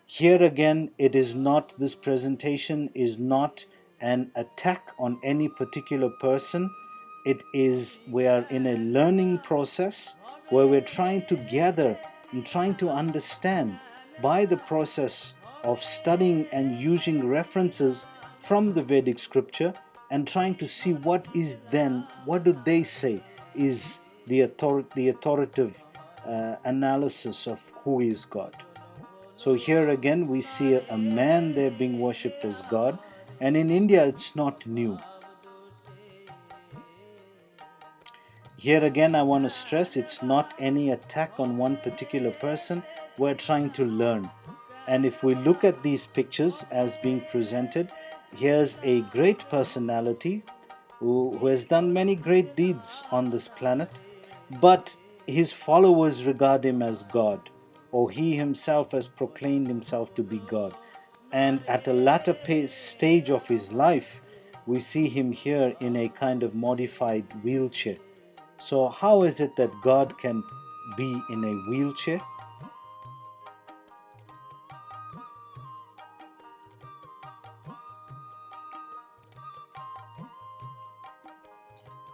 Here again, it is not, this presentation is not an attack on any particular person. It is, we are in a learning process where we're trying to gather and trying to understand by the process of studying and using references from the Vedic scripture and trying to see what is then, what do they say is the authoritative analysis of who is God. So here again we see a man there being worshipped as God, and in India it's not new. Here again I want to stress it's not any attack on one particular person. We're trying to learn. And if we look at these pictures as being presented, here's a great personality who has done many great deeds on this planet, but his followers regard him as God, or he himself has proclaimed himself to be God. And at a latter stage of his life, we see him here in a kind of modified wheelchair. So, how is it that God can be in a wheelchair?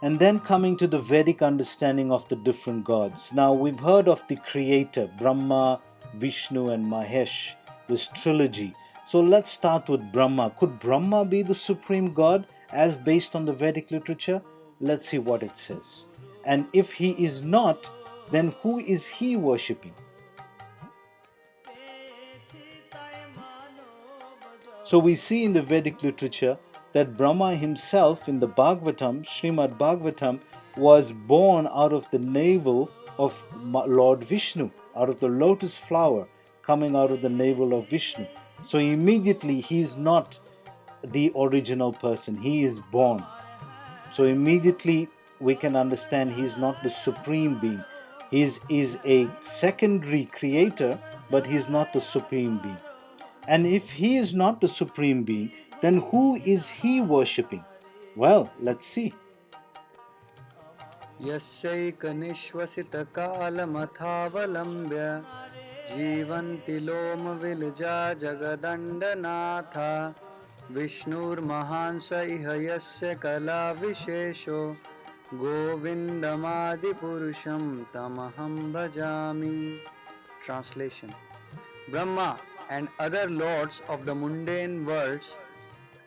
And then coming to the Vedic understanding of the different gods. Now, we've heard of the creator, Brahma, Vishnu, and Mahesh, this trilogy. So, let's start with Brahma. Could Brahma be the supreme god as based on the Vedic literature? Let's see what it says. And if he is not, then who is he worshipping? So we see in the Vedic literature that Brahma himself in the Bhagavatam, Srimad Bhagavatam, was born out of the navel of Lord Vishnu, out of the lotus flower coming out of the navel of Vishnu. So immediately he is not the original person, he is born. So immediately we can understand he is not the supreme being. He is a secondary creator, but he is not the supreme being. And if he is not the supreme being, then who is he worshipping? Well, let's see. यस्यैकनिश्वसितकालमथावलम्ब्य जीवन्ति लोमविलजा जगदण्डनाथ विष्णुर्महान् स इह यस्य कलाविशेषो गोविन्दमादिपुरुषं तमहं भजामि. Translation: Brahma and other lords of the mundane worlds,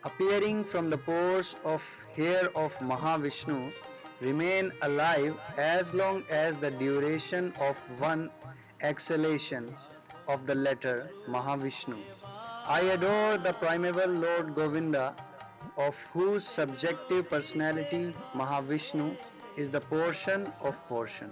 appearing from the pores of hair of Mahavishnu, remain alive as long as the duration of one exhalation of the letter Mahavishnu. I adore the primeval Lord Govinda, of whose subjective personality Mahavishnu is the portion of portion.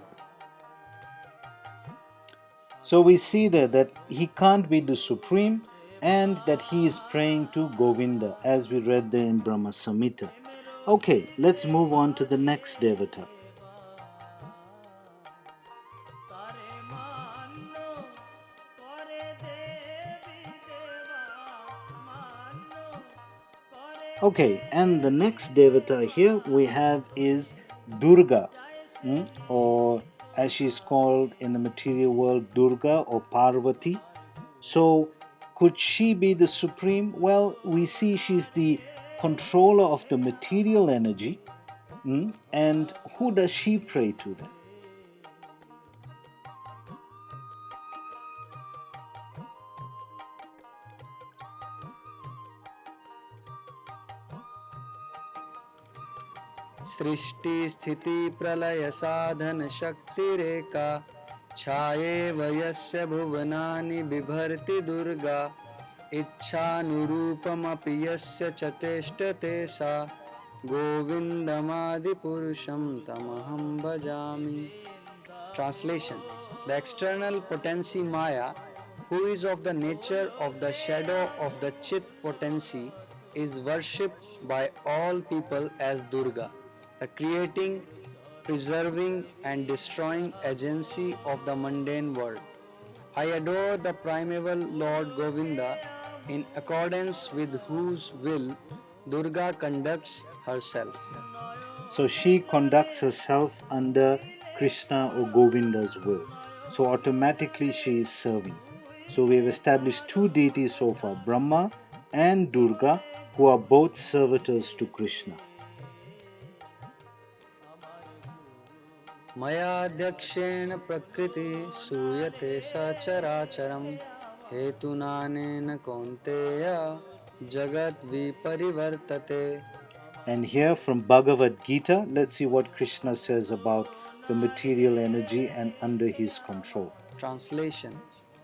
So we see there that he can't be the supreme and that he is praying to Govinda, as we read there in Brahma Samhita. Okay, let's move on to the next Devata. Okay, and the next Devata here we have is Durga, or as she's called in the material world, Durga or Parvati. So, could she be the supreme? Well, we see she's the controller of the material energy. And who does she pray to then? सृष्टि स्थिति प्रलय साधन शक्तिरेका छायेव यस्य भुवनानि बिभर्ति दुर्गा इच्छानुरूपमपि यस्य च चेष्टते सा गोविन्दमादिपुरुषं तमहं भजामि. Translation: The external potency Maya, who is of the nature of the shadow of the Chit potency, is worshipped by all people as Durga, the creating, preserving, and destroying agency of the mundane world. I adore the primeval Lord Govinda, in accordance with whose will Durga conducts herself. So she conducts herself under Krishna or Govinda's will. So automatically she is serving. So we have established two deities so far, Brahma and Durga, who are both servitors to Krishna. मयाध्यक्षेण प्रकृति सूयते सचराचरं हेतुनानेन कौन्तेय जगत् विपरिवर्तते. And here from Bhagavad Gita, let's see what Krishna says about the material energy and under his control. Translation: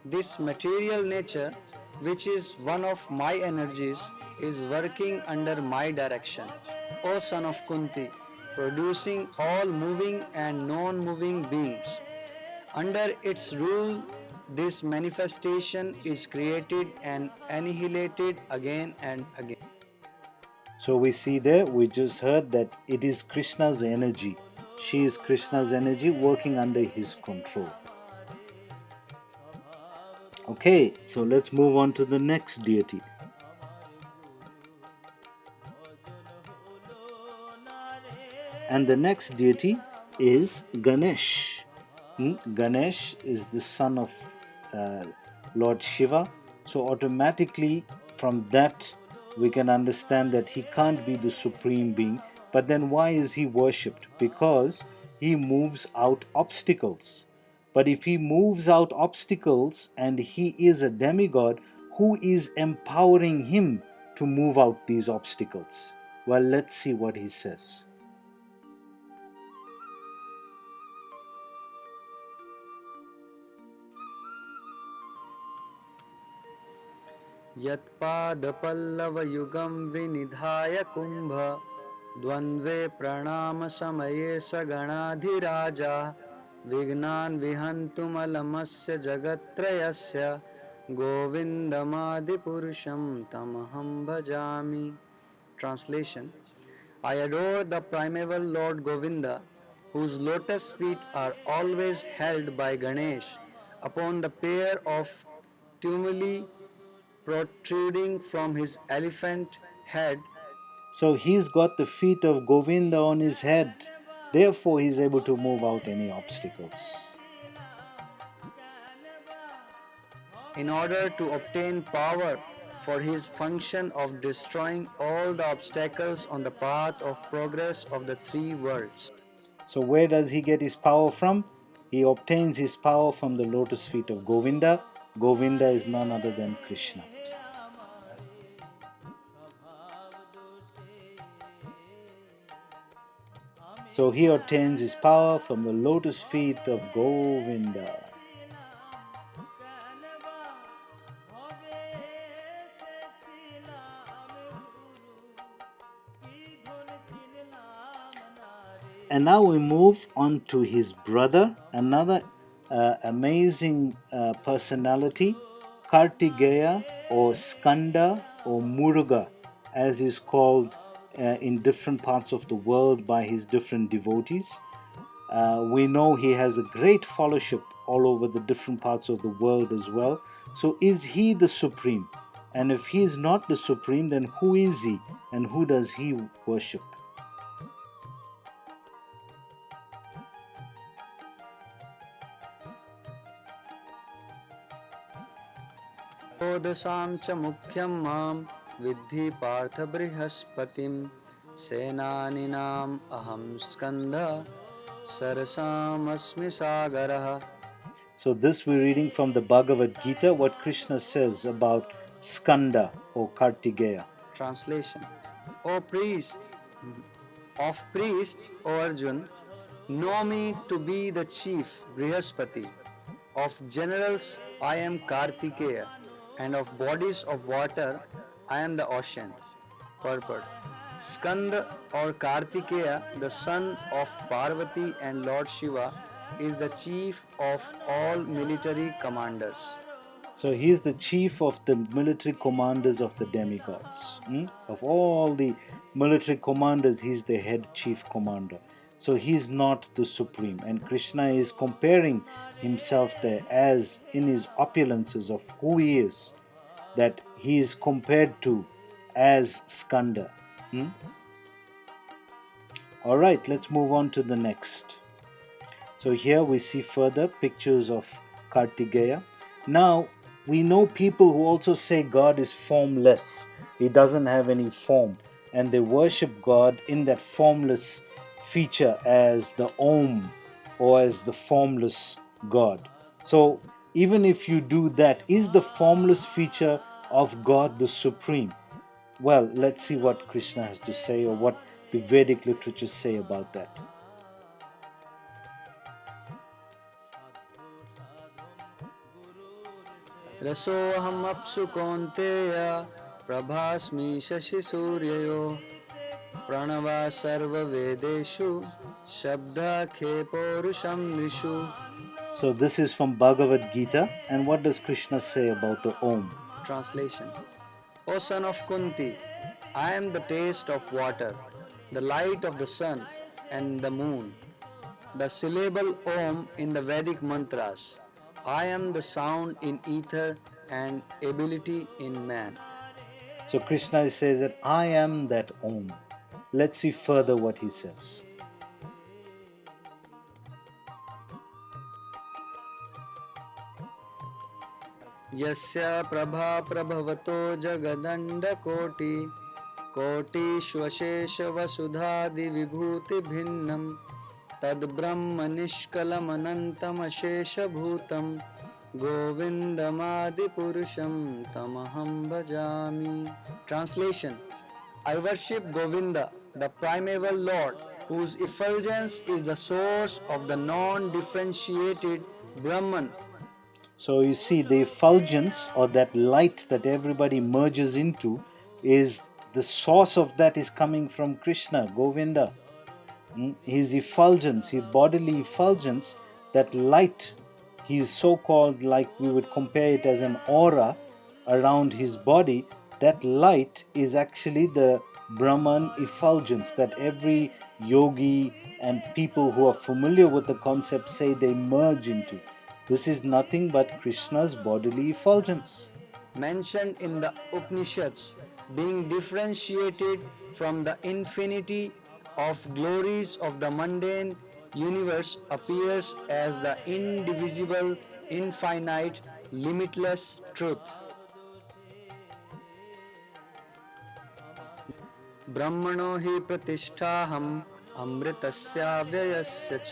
This material nature, which is one of my energies, is working under my direction. O son of Kunti, producing all moving and non-moving beings. Under its rule, this manifestation is created and annihilated again and again. So we see there, we just heard that it is Krishna's energy. She is Krishna's energy working under his control. Okay, so let's move on to the next deity. And the next deity is Ganesh. Ganesh is the son of Lord Shiva. So automatically from that we can understand that he can't be the supreme being. But then why is he worshipped? Because he moves out obstacles. But if he moves out obstacles and he is a demigod, who is empowering him to move out these obstacles? Well, let's see what he says. यत्पादपल्लवयुगं विनिधाय Kumbh द्वन्द्वे प्रणामसमये स गणाधिराजा विघ्नान् विहन्तुमलमस्य जगत्त्रयस्य गोविन्दमादिपुरुषं तमहं भजामि. Translation: I adore the primeval Lord Govinda, whose lotus feet are always held by Ganesh upon the pair of tumuli protruding from his elephant head. So he's got the feet of Govinda on his head. Therefore, he's able to move out any obstacles. In order to obtain power for his function of destroying all the obstacles on the path of progress of the three worlds. So, where does he get his power from? He obtains his power from the lotus feet of Govinda. Govinda is none other than Krishna. So he obtains his power from the lotus feet of Govinda. And now we move on to his brother, another amazing personality, Kartigeya or Skanda or Muruga, as is called in different parts of the world by his different devotees. We know he has a great fellowship all over the different parts of the world as well. So, is he the supreme? And if he is not the supreme, then who is he and who does he worship? ओदशां च मुख्यं मां विद्धि पार्थ बृहस्पतिं सेनानीनाम् अहं स्कन्धः सरसामस्मि सागरः. So this we're reading from the Bhagavad Gita, what Krishna says about Skanda or Kartigeya. Translation: O priests, Of priests, O Arjun, know me to be the chief Brihaspati. Of generals, I am Kartikeya, and of bodies of water, I am the ocean. Purport. Skanda or Kartikeya, the son of Parvati and Lord Shiva, is the chief of all military commanders. So he is the chief of the military commanders of the demigods. Of all the military commanders, he's the head chief commander. So he's not the supreme. And Krishna is comparing himself there as in his opulences of who he is, that he is compared to as Skanda. All right, let's move on to the next. So here we see further pictures of Kartigeya. Now, we know people who also say God is formless. He doesn't have any form. And they worship God in that formless feature as the Om or as the formless God. So, even if you do that, is the formless feature of God the supreme? Well, let's see what Krishna has to say or what the Vedic literatures say about that. रसोऽहमप्सु Kaunteya प्रभास्मि शशिसूर्ययो प्रणवा सर्ववेदेषु शब्दखे पौरुषं नृषु. So this is from Bhagavad Gita. And what does Krishna say about the Om? Translation. O son of Kunti, I am the taste of water, the light of the sun and the moon, the syllable Om in the Vedic mantras. I am the sound in ether and ability in man. So Krishna says that I am that Om. Let's see further what he says. यस्य Prabha प्रभवतो जगदण्डकोटि कोटिष्वशेषवसुधादिविभूतिभिन्नं तद्ब्रह्म निष्कलमनन्तमशेषभूतं गोविन्दमादिपुरुषं तमहं भजामि. Translation. I worship Govinda, the primeval Lord, whose effulgence is the source of the non-differentiated Brahman. So you see, the effulgence or that light that everybody merges into is the source of that is coming from Krishna, Govinda. His effulgence, his bodily effulgence, that light, he is so called, like we would compare it as an aura around his body. That light is actually the Brahman effulgence that every yogi and people who are familiar with the concept say they merge into. This is nothing but Krishna's bodily effulgence. Mentioned in the Upanishads, being differentiated from the infinity of glories of the mundane universe, appears as the indivisible, infinite, limitless truth. ब्रह्मणो हि प्रतिष्ठाहम् अमृतस्याव्ययस्य च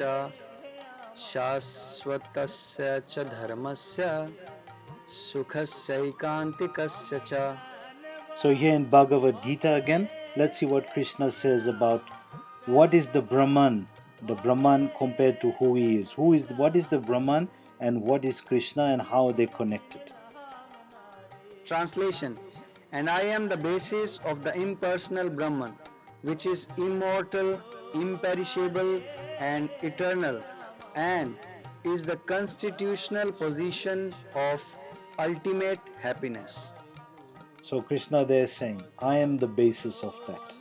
शाश्वतस्य च धर्मस्य सुखस्यैकान्तिकस्य च. So here in Bhagavad Gita again, let's see what Krishna says about what is the Brahman compared to who he is. What is the Brahman and what is Krishna and how are they connected? Translation. And I am the basis of the impersonal Brahman, which is immortal, imperishable and eternal, and is the constitutional position of ultimate happiness. So Krishna there is saying, I am the basis of that.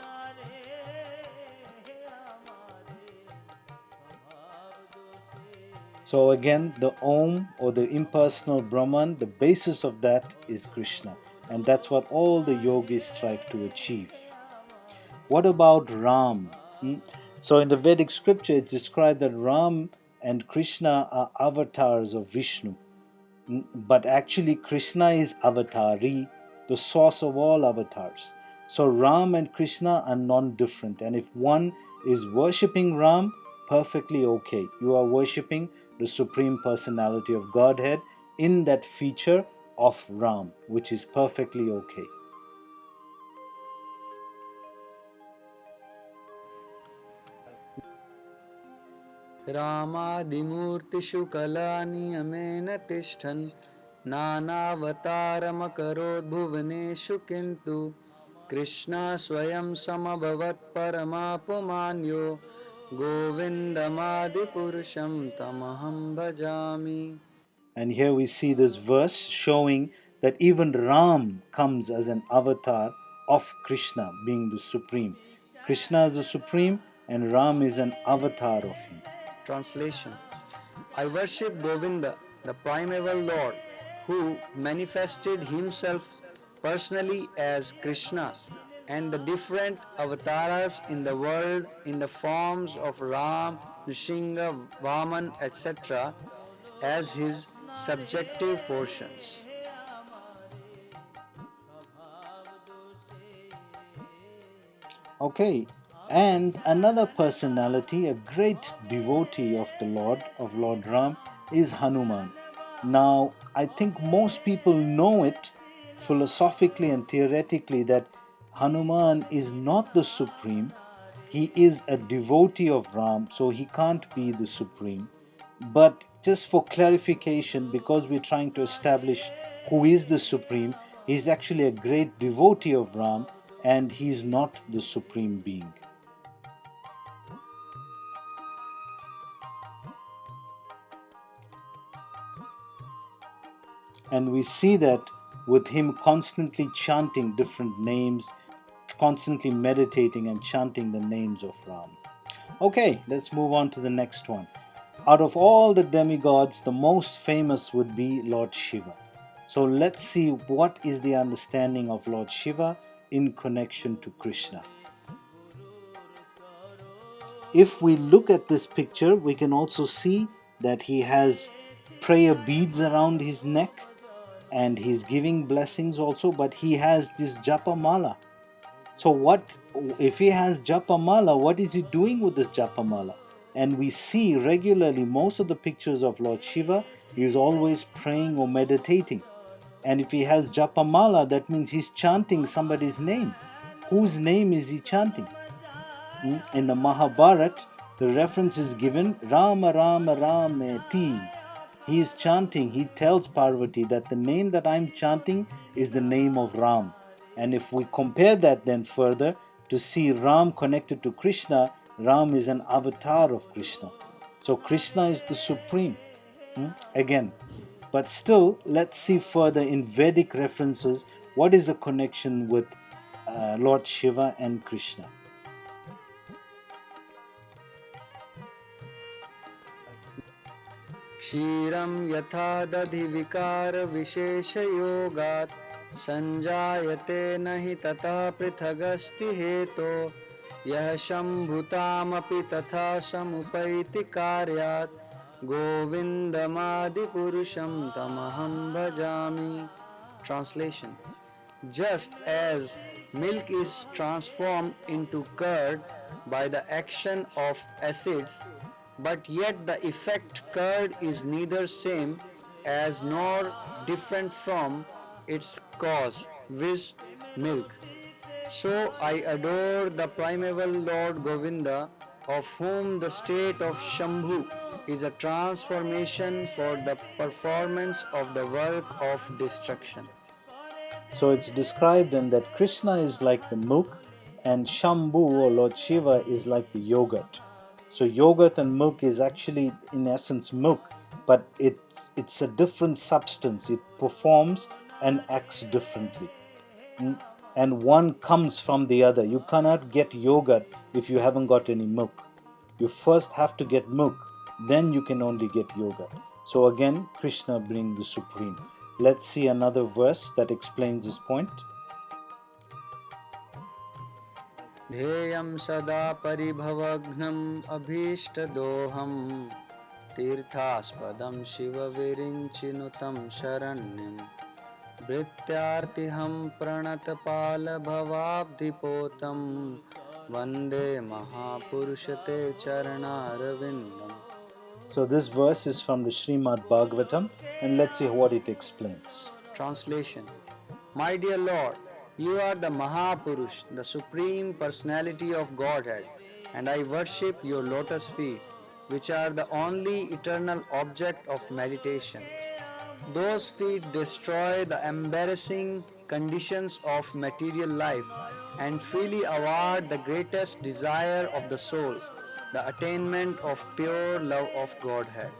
So again, the Om or the impersonal Brahman, the basis of that is Krishna. And that's what all the yogis strive to achieve. What about Ram? So in the Vedic scripture, it's described that Ram and Krishna are avatars of Vishnu. But actually, Krishna is avatari, the source of all avatars. So Ram and Krishna are non-different. And if one is worshipping Ram, perfectly okay. You are worshipping the Supreme Personality of Godhead in that feature of Ram, which is perfectly okay. रामादिमूर्तिषु कलानियमेन तिष्ठन् नानावतारमकरोद्भुवनेषु किन्तु कृष्णः स्वयं समभवत् परमापमान्यो गोविन्दमादिपुरुषं तमहं भजामि. And here we see this verse showing that even Ram comes as an avatar of Krishna, being the supreme. Krishna is the supreme, and Ram is an avatar of him. Translation: I worship Govinda, the primeval Lord, who manifested himself personally as Krishna, and the different avatars in the world in the forms of Ram, Nrsimha, Vaman, etc., as his subjective portions. Okay, and another personality, a great devotee of the Lord, of Lord Ram, is Hanuman. Now, I think most people know it philosophically and theoretically that Hanuman is not the supreme. He is a devotee of Ram, so he can't be the supreme. But just for clarification, because we're trying to establish who is the supreme, he's actually a great devotee of Ram and he's not the supreme being. And we see that with him constantly chanting different names, constantly meditating and chanting the names of Ram. Okay, let's move on to the next one. Out of all the demigods, the most famous would be Lord Shiva. So let's see what is the understanding of Lord Shiva in connection to Krishna. If we look at this picture, we can also see that he has prayer beads around his neck and he's giving blessings also, but he has this japa mala. So what if he has japa mala, what is he doing with this japa mala? And we see regularly most of the pictures of Lord Shiva, he is always praying or meditating. And if he has japa mala, that means he's chanting somebody's name. Whose name is he chanting? In the Mahabharata, the reference is given Rama Rama Rameti. He is chanting, he tells Parvati that the name that I'm chanting is the name of Ram. And if we compare that then further to see Ram connected to Krishna, Ram is an avatar of Krishna. So Krishna is the supreme. Again, but still, let's see further in Vedic references what is the connection with Lord Shiva and Krishna. क्षीरं यथा दधिविकारविशेषयोगात् सञ्जायते न हि तथा पृथगस्ति हेतो यः शम्भुतामपि तथा समुपैति कार्यात् गोविन्दमादिपुरुषं तमहं भजामि. Translation: Just as milk is transformed into curd by the action of acids, but yet the effect curd is neither same as nor different from its cause, viz. milk. So I adore the primeval Lord Govinda, of whom the state of Shambhu is a transformation for the performance of the work of destruction. So it's described then that Krishna is like the milk and Shambhu or Lord Shiva is like the yogurt. So yogurt and milk is actually in essence milk, but it's a different substance. It performs and acts differently. And one comes from the other. You cannot get yogurt if you haven't got any milk. You first have to get milk, then you can only get yogurt. So again, Krishna being the supreme. Let's see another verse that explains this point. ध्येयं सदा परिभवघ्नम् अभीष्टदोहं तीर्थास्पदं शिवविरिञ्चिनुतं शरण्यं भृत्यार्तिहं प्रणतपालभवाब्धिपोतं वन्दे महापुरुषते चरणारविन्दम्. So this verse is from the Srimad Bhagavatam, and let's see what it explains. Translation: My dear Lord, you are the Mahapurush, the Supreme Personality of Godhead, and I worship your lotus feet, which are the only eternal object of meditation. Those feet destroy the embarrassing conditions of material life and freely award the greatest desire of the soul, the attainment of pure love of Godhead.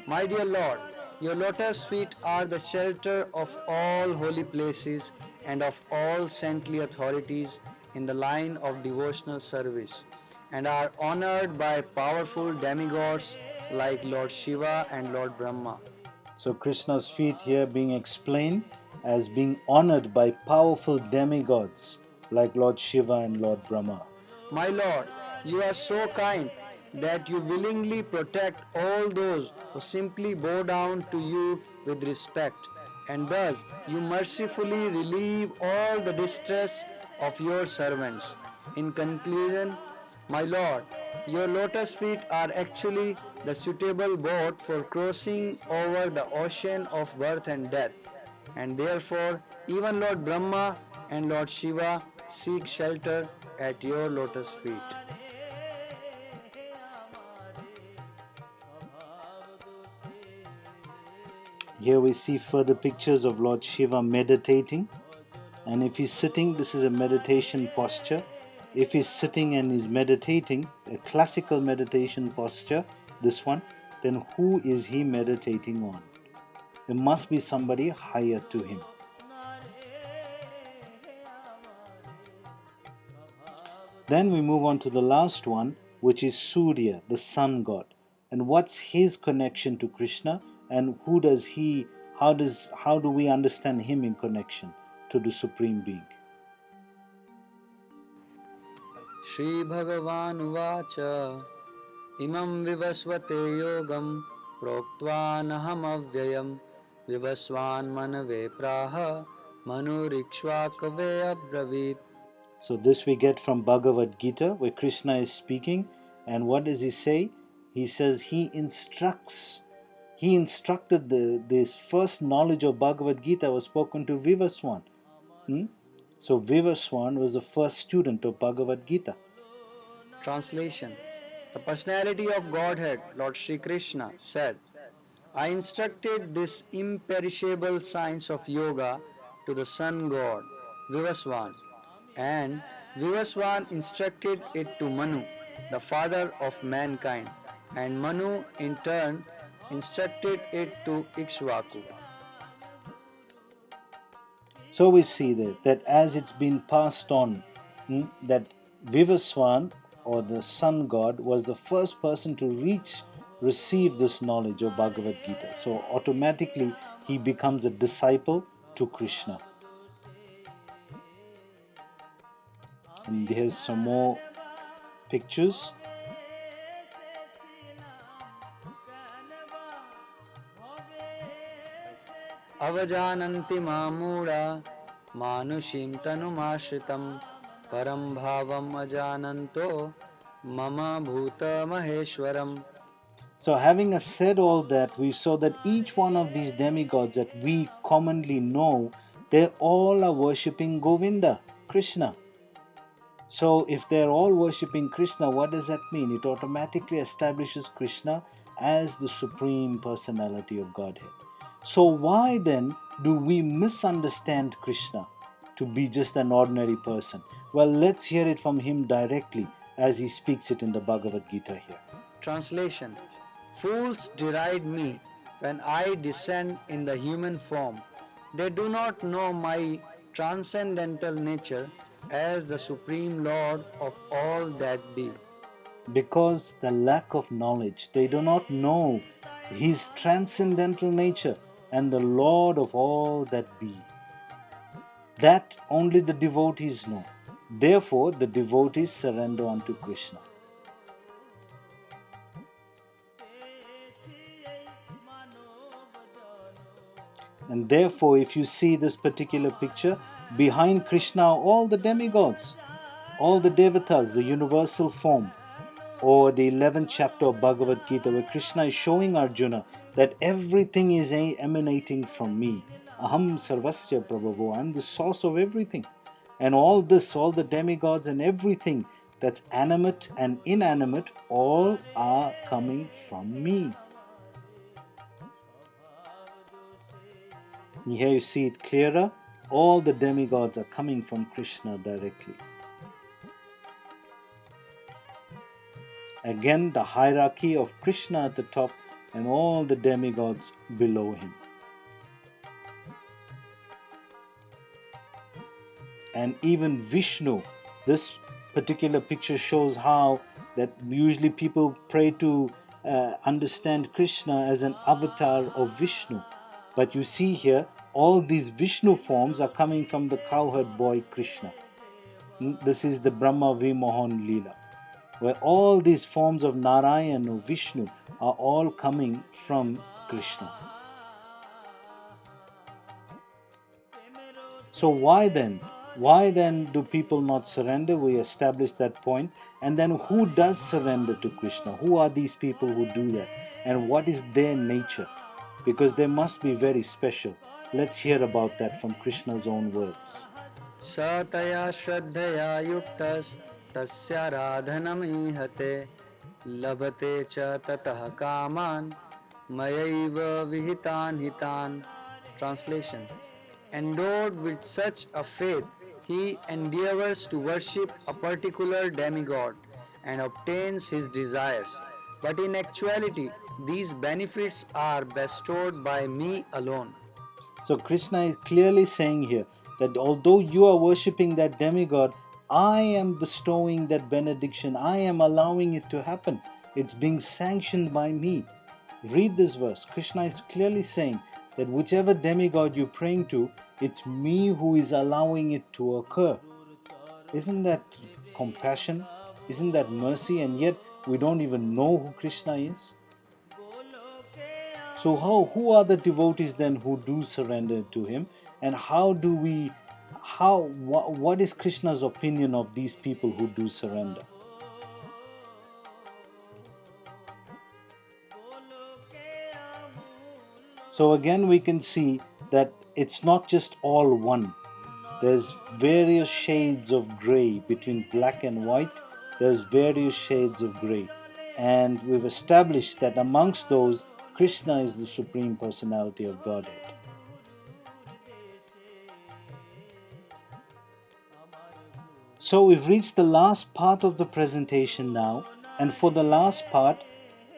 My dear Lord, your lotus feet are the shelter of all holy places and of all saintly authorities in the line of devotional service, and are honored by powerful demigods like Lord Shiva and Lord Brahma. So Krishna's feet here being explained as being honored by powerful demigods like Lord Shiva and Lord Brahma. My Lord, you are so kind that you willingly protect all those who simply bow down to you with respect, and thus you mercifully relieve all the distress of your servants. In conclusion, my Lord, your lotus feet are actually the suitable boat for crossing over the ocean of birth and death, and therefore even Lord Brahma and Lord Shiva seek shelter at your lotus feet. Here we see further pictures of Lord Shiva meditating. And if he's sitting, this is a meditation posture. If he's sitting and he's meditating, a classical meditation posture, this one, then who is he meditating on? There must be somebody higher to him. Then we move on to the last one, which is Surya, the sun god. And what's his connection to Krishna, and how do we understand him in connection to the Supreme Being? Shri Bhagavan Vacha Imam Vivasvate Yogam Proktvanaham Avyayam Vivasvan Manave Praha Manurikshvakave Abravit. So this we get from Bhagavad Gita, where Krishna is speaking, and what does he say? He says he instructed this first knowledge of Bhagavad Gita was spoken to Vivaswan. So Vivaswan was the first student of Bhagavad Gita. Translation: the personality of Godhead, Lord Sri Krishna, said, I instructed this imperishable science of yoga to the sun god, Vivaswan, and Vivaswan instructed it to Manu, the father of mankind, and Manu in turn instructed it to Ikshvaku. So we see that as it's been passed on, that Vivaswan or the sun god was the first person to receive this knowledge of Bhagavad Gita. So automatically he becomes a disciple to Krishna. And here's some more pictures. Avajananti mamura manushim tanumashritam param bhavam ajananto mama bhuta maheshwaram. So having said all that, we saw that each one of these demigods that we commonly know, they all are worshipping Govinda, Krishna. So if they're all worshipping Krishna, what does that mean? It automatically establishes Krishna as the Supreme Personality of Godhead. So why then do we misunderstand Krishna to be just an ordinary person? Well, let's hear it from him directly as he speaks it in the Bhagavad Gita here. Translation: Fools deride me when I descend in the human form. They do not know my transcendental nature as the Supreme Lord of all that be. Because the lack of knowledge, they do not know his transcendental nature and the Lord of all that be. That only the devotees know. Therefore, the devotees surrender unto Krishna. And therefore, if you see this particular picture, behind Krishna are all the demigods, all the devatas, the universal form, or the 11th chapter of Bhagavad Gita, where Krishna is showing Arjuna that everything is emanating from me. Aham sarvasya prabhavo, I am the source of everything. And all this, all the demigods and everything, that's animate and inanimate, all are coming from me. And here you see it clearer. All the demigods are coming from Krishna directly. Again, the hierarchy of Krishna at the top and all the demigods below him. And even Vishnu, this particular picture shows how that usually people pray to understand Krishna as an avatar of Vishnu. But you see here, all these Vishnu forms are coming from the cowherd boy Krishna. This is the Brahma Vimohan Leela, where all these forms of Narayan or Vishnu are all coming from Krishna. So why then? Why then do people not surrender? We established that point. And then who does surrender to Krishna? Who are these people who do that? And what is their nature? Because they must be very special. Let's hear about that from Krishna's own words. Sataya Shraddhaya Yuktas Tasya Labhate Cha Tatah Kaman Mayaiva Vihitan Hitan. Translation: endowed with such a faith, he endeavors to worship a particular demigod and obtains his desires. But in actuality, these benefits are bestowed by me alone. So Krishna is clearly saying here that although you are worshipping that demigod, I am bestowing that benediction. I am allowing it to happen. It's being sanctioned by me. Read this verse. Krishna is clearly saying that whichever demigod you're praying to, it's me who is allowing it to occur. Isn't that compassion? Isn't that mercy? And yet we don't even know who Krishna is. So who are the devotees then who do surrender to him, and what is Krishna's opinion of these people who do surrender? So again we can see that it's not just all one. There's various shades of gray between black and white. There's various shades of gray. And we've established that amongst those, Krishna is the Supreme Personality of Godhead. So we've reached the last part of the presentation now. And for the last part,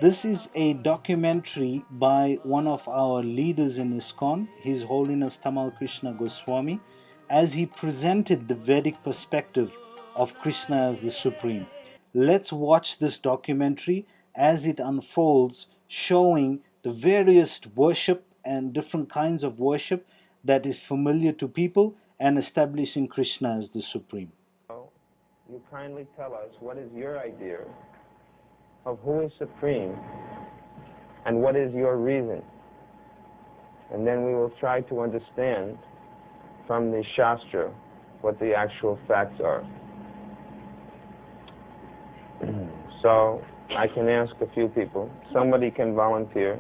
this is a documentary by one of our leaders in ISKCON, His Holiness Tamal Krishna Goswami, as he presented the Vedic perspective of Krishna as the Supreme. Let's watch this documentary as it unfolds, showing the various worship and different kinds of worship that is familiar to people and establishing Krishna as the Supreme. You kindly tell us what is your idea of who is supreme and what is your reason. And then we will try to understand from the Shastra what the actual facts are. So I can ask a few people. Somebody can volunteer.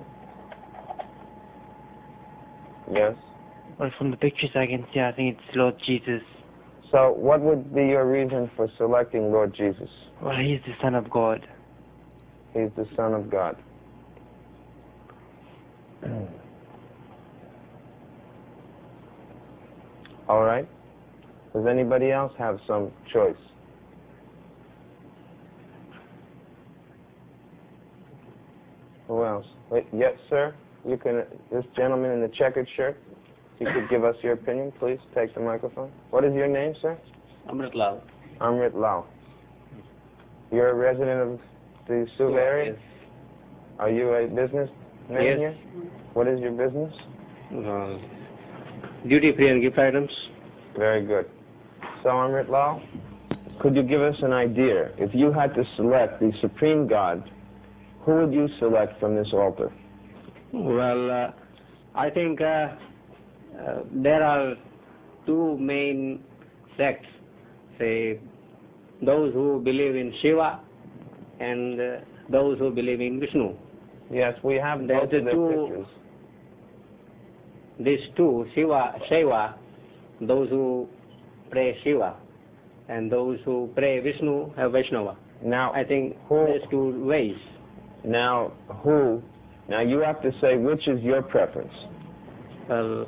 Yes? Well, from the pictures I can see, I think it's Lord Jesus. So what would be your reason for selecting Lord Jesus? Well, he's the Son of God. He's the Son of God. All right. Does anybody else have some choice? Who else? Wait, yes, sir. You can. This gentleman in the checkered shirt. You could give us your opinion, please. Take the microphone. What is your name, sir? Amrit Lal. Amrit Lal. You're a resident of the Suva area? Yes. Are you a businessman Yes. here? What is your business? Duty-free and gift items. Very good. So, Amrit Lal, could you give us an idea? If you had to select the Supreme God, who would you select from this altar? Well, I think there are two main sects, say those who believe in Shiva and those who believe in Vishnu. Yes, we have both of their pictures. These two, Shiva, those who pray Shiva, and those who pray Vishnu have Vaishnava. Now, I think who? there's two ways. Now, who? Now you have to say which is your preference. Well,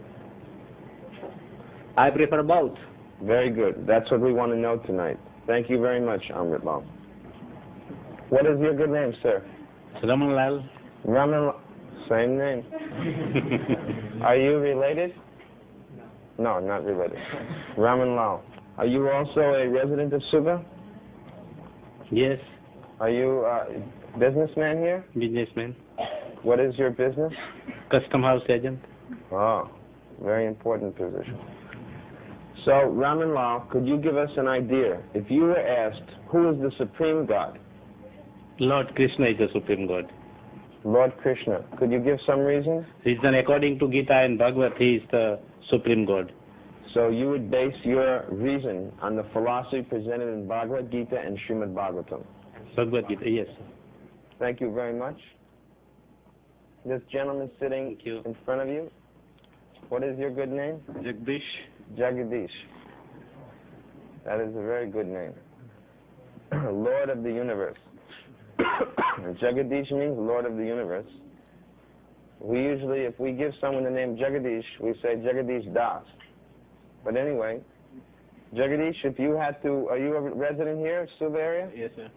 I prefer both. Very good. That's what we want to know tonight. Thank you very much, Amrit Lal. What is your good name, sir? Raman Lal. Raman Lal. Same name. Are you related? No, not related. Raman Lal. Are you also a resident of Suba? Yes. Are you a businessman here? Businessman. What is your business? Custom house agent. Oh, very important position. So, Raman Lal, could you give us an idea? If you were asked, who is the supreme God? Lord Krishna is the supreme God. Lord Krishna. Could you give some reason? Reason according to Gita and Bhagavad, he is the supreme God. So you would base your reason on the philosophy presented in Bhagavad Gita and Srimad Bhagavatam? Bhagavad Gita, yes. Thank you very much. This gentleman sitting in front of you, what is your good name? Jagdish. Jagadish. That is a very good name. Lord of the universe. Jagadish means Lord of the universe. We usually, if we give someone the name Jagadish, we say Jagadish Das. But anyway, Jagadish, if you had to, are you a resident here, Suba area? Yes, sir.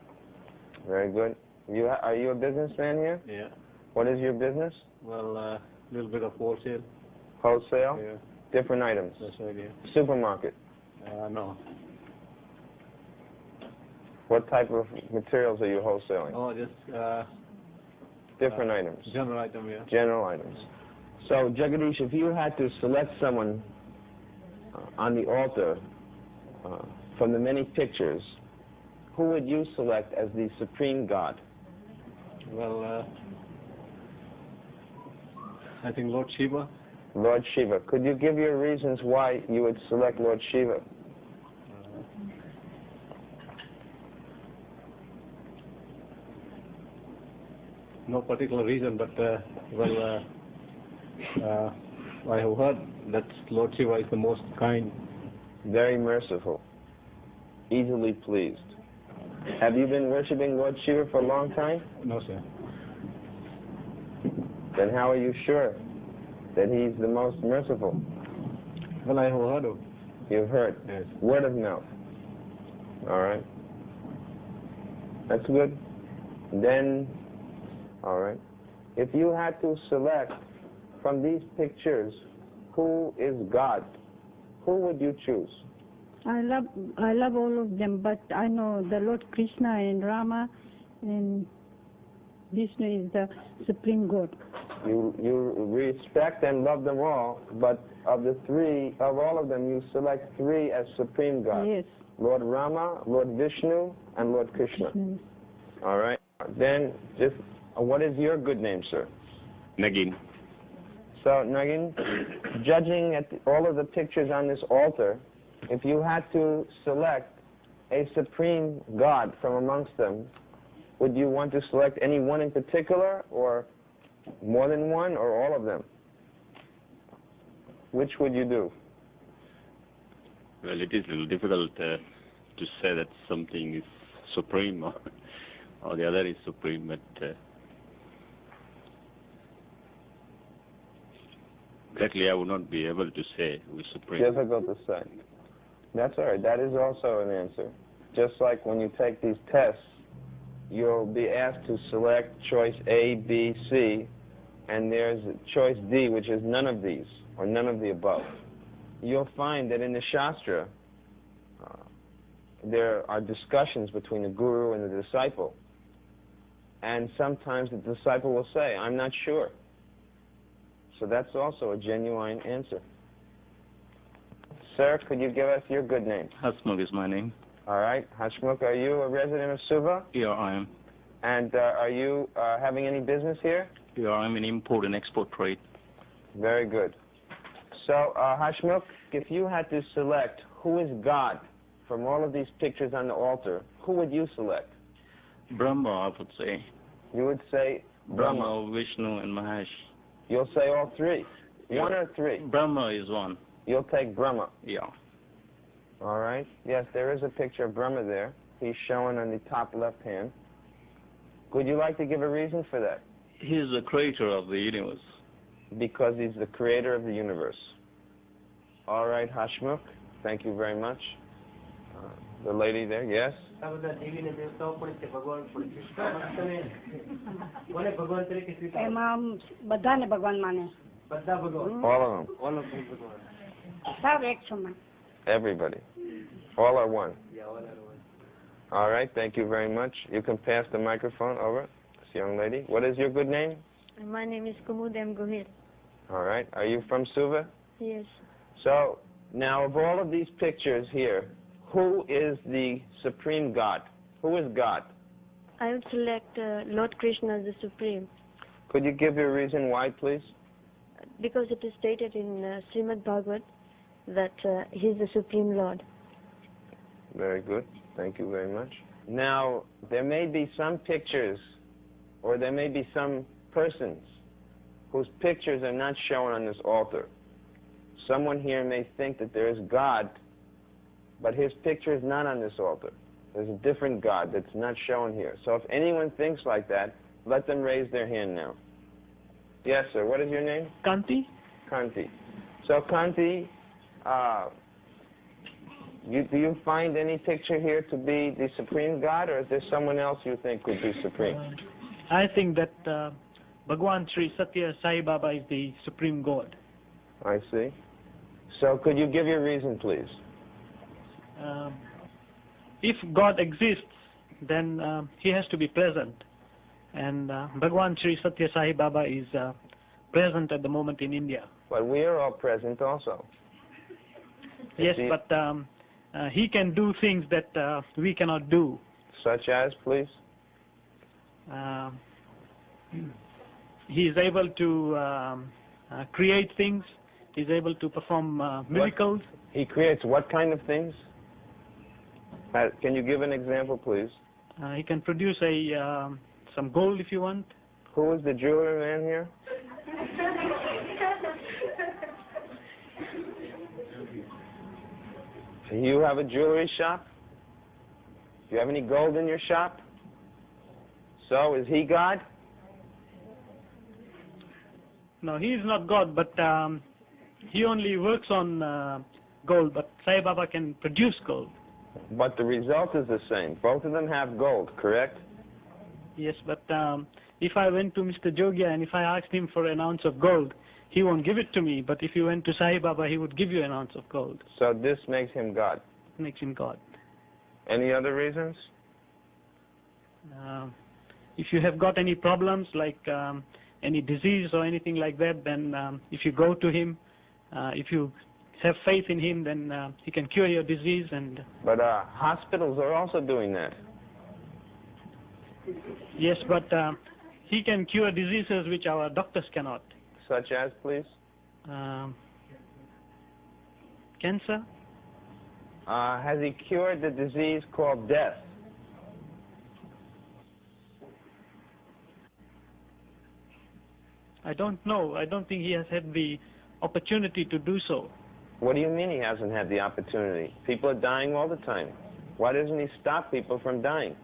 Very good. Are you a businessman here? Yeah. What is your business? Well, a little bit of wholesale. Wholesale? Yeah. Different items? That's right, yeah. Supermarket? No. What type of materials are you wholesaling? Oh, just different items? General item, yeah. General items. So, Jagadish, if you had to select someone on the altar from the many pictures, who would you select as the supreme God? Well, I think Lord Shiva. Lord Shiva. Could you give your reasons why you would select Lord Shiva? No particular reason, but I have heard that Lord Shiva is the most kind. Very merciful. Easily pleased. Have you been worshipping Lord Shiva for a long time? No, sir. Then how are you sure that he's the most merciful? Well, I have heard of. You've heard? Yes. Word of mouth. All right. That's good. Then, all right. If you had to select from these pictures who is God, who would you choose? I love all of them, but I know the Lord Krishna and Rama and Vishnu is the supreme God. You respect and love them all, but of all of them, you select three as supreme God. Yes. Lord Rama, Lord Vishnu, and Lord Krishna. All right. Then, just what is your good name, sir? Nagin. So, Nagin, judging at all of the pictures on this altar, if you had to select a supreme God from amongst them, would you want to select any one in particular, or more than one, or all of them? Which would you do? Well, it is a little difficult to say that something is supreme or the other is supreme, but exactly I would not be able to say who is supreme. Difficult to say. That's all right. That is also an answer. Just like when you take these tests, you'll be asked to select choice A, B, C, and there's choice D, which is none of these, or none of the above. You'll find that in the Shastra, there are discussions between the guru and the disciple. And sometimes the disciple will say, I'm not sure. So that's also a genuine answer. Sir, could you give us your good name? Hasmukh is my name. All right. Hashmukh, are you a resident of Suva? Yeah, I am. And are you having any business here? Yeah, I'm in import and export trade. Very good. So, Hashmukh, if you had to select who is God from all of these pictures on the altar, who would you select? Brahma, I would say. You would say Brahma. Brahma, Vishnu, and Mahesh. You'll say all three? Yeah. One or three? Brahma is one. You'll take Brahma. Yeah. All right. Yes, there is a picture of Brahma there. He's shown on the top left hand. Would you like to give a reason for that? He is the creator of the universe. Because he's the creator of the universe. All right, Hashmukh, thank you very much. The lady there, yes? એમાં બધાને ભગવાન માને. All of them. સાવ એક સમાન. Everybody. All are one. All right, thank you very much. You can pass the microphone over. This young lady. What is your good name? My name is Kumudem Gohil. All right. Are you from Suva? Yes. So, now of all of these pictures here, who is the supreme God? Who is God? I would select Lord Krishna as the supreme. Could you give your reason why, please? Because it is stated in Srimad Bhagavad that he is the supreme Lord. Very good. Thank you very much. Now, there may be some pictures, or there may be some persons whose pictures are not shown on this altar. Someone here may think that there is God, but his picture is not on this altar. There's a different God that's not shown here. So if anyone thinks like that, let them raise their hand now. Yes, sir. What is your name? Kanti. Kanti. So, Kanti, do you find any picture here to be the supreme God, or is there someone else you think could be supreme? I think that Bhagwan Sri Satya Sai Baba is the supreme God. I see. So could you give your reason, please? If God exists, then he has to be present. And Bhagwan Sri Satya Sai Baba is present at the moment in India. But we are all present also. Yes, but he can do things that we cannot do. Such as, please? He is able to create things. He's able to perform miracles. He creates what kind of things? Can you give an example, please? He can produce some gold if you want. Who is the jewelry man here? You have a jewelry shop? Do you have any gold in your shop? So, is he God? No, he is not God, but he only works on gold, but Sai Baba can produce gold. But the result is the same. Both of them have gold, correct? Yes, but if I went to Mr. Jogia and if I asked him for an ounce of gold, he won't give it to me. But if you went to Sai Baba, he would give you an ounce of gold. So this makes him God? Makes him God. Any other reasons? If you have got any problems, like any disease or anything like that, then if you go to him, if you have faith in him, then he can cure your disease. But hospitals are also doing that. Yes, but he can cure diseases which our doctors cannot. Such as, please? Cancer. Has he cured the disease called death? I don't know. I don't think he has had the opportunity to do so. What do you mean he hasn't had the opportunity? People are dying all the time. Why doesn't he stop people from dying?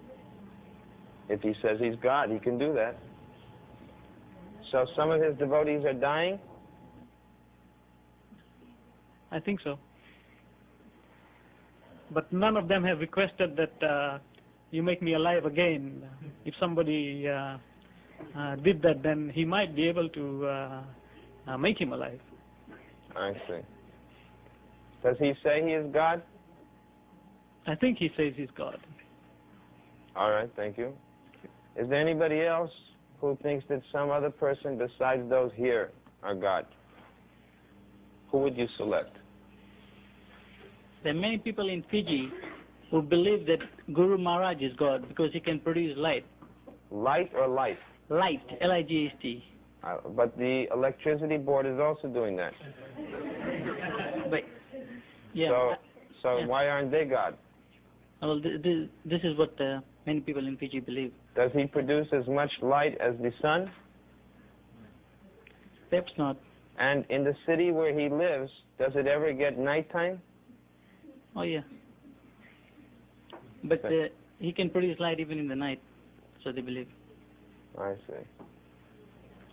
If he says he's God, he can do that. So some of his devotees are dying? I think so. But none of them have requested that you make me alive again. If somebody did that, then he might be able to make him alive. I see. Does he say he is God? I think he says he's God. All right, thank you. Is there anybody else who thinks that some other person besides those here are God? Who would you select? There are many people in Fiji who believe that Guru Maharaj is God because he can produce light. Light or life? Light, L-I-G-H-T. But the electricity board is also doing that. But, yeah. So why aren't they God? Well, this is what many people in Fiji believe. Does he produce as much light as the sun? Perhaps not. And in the city where he lives, does it ever get nighttime? Oh yeah. But he can produce light even in the night, so they believe. I see.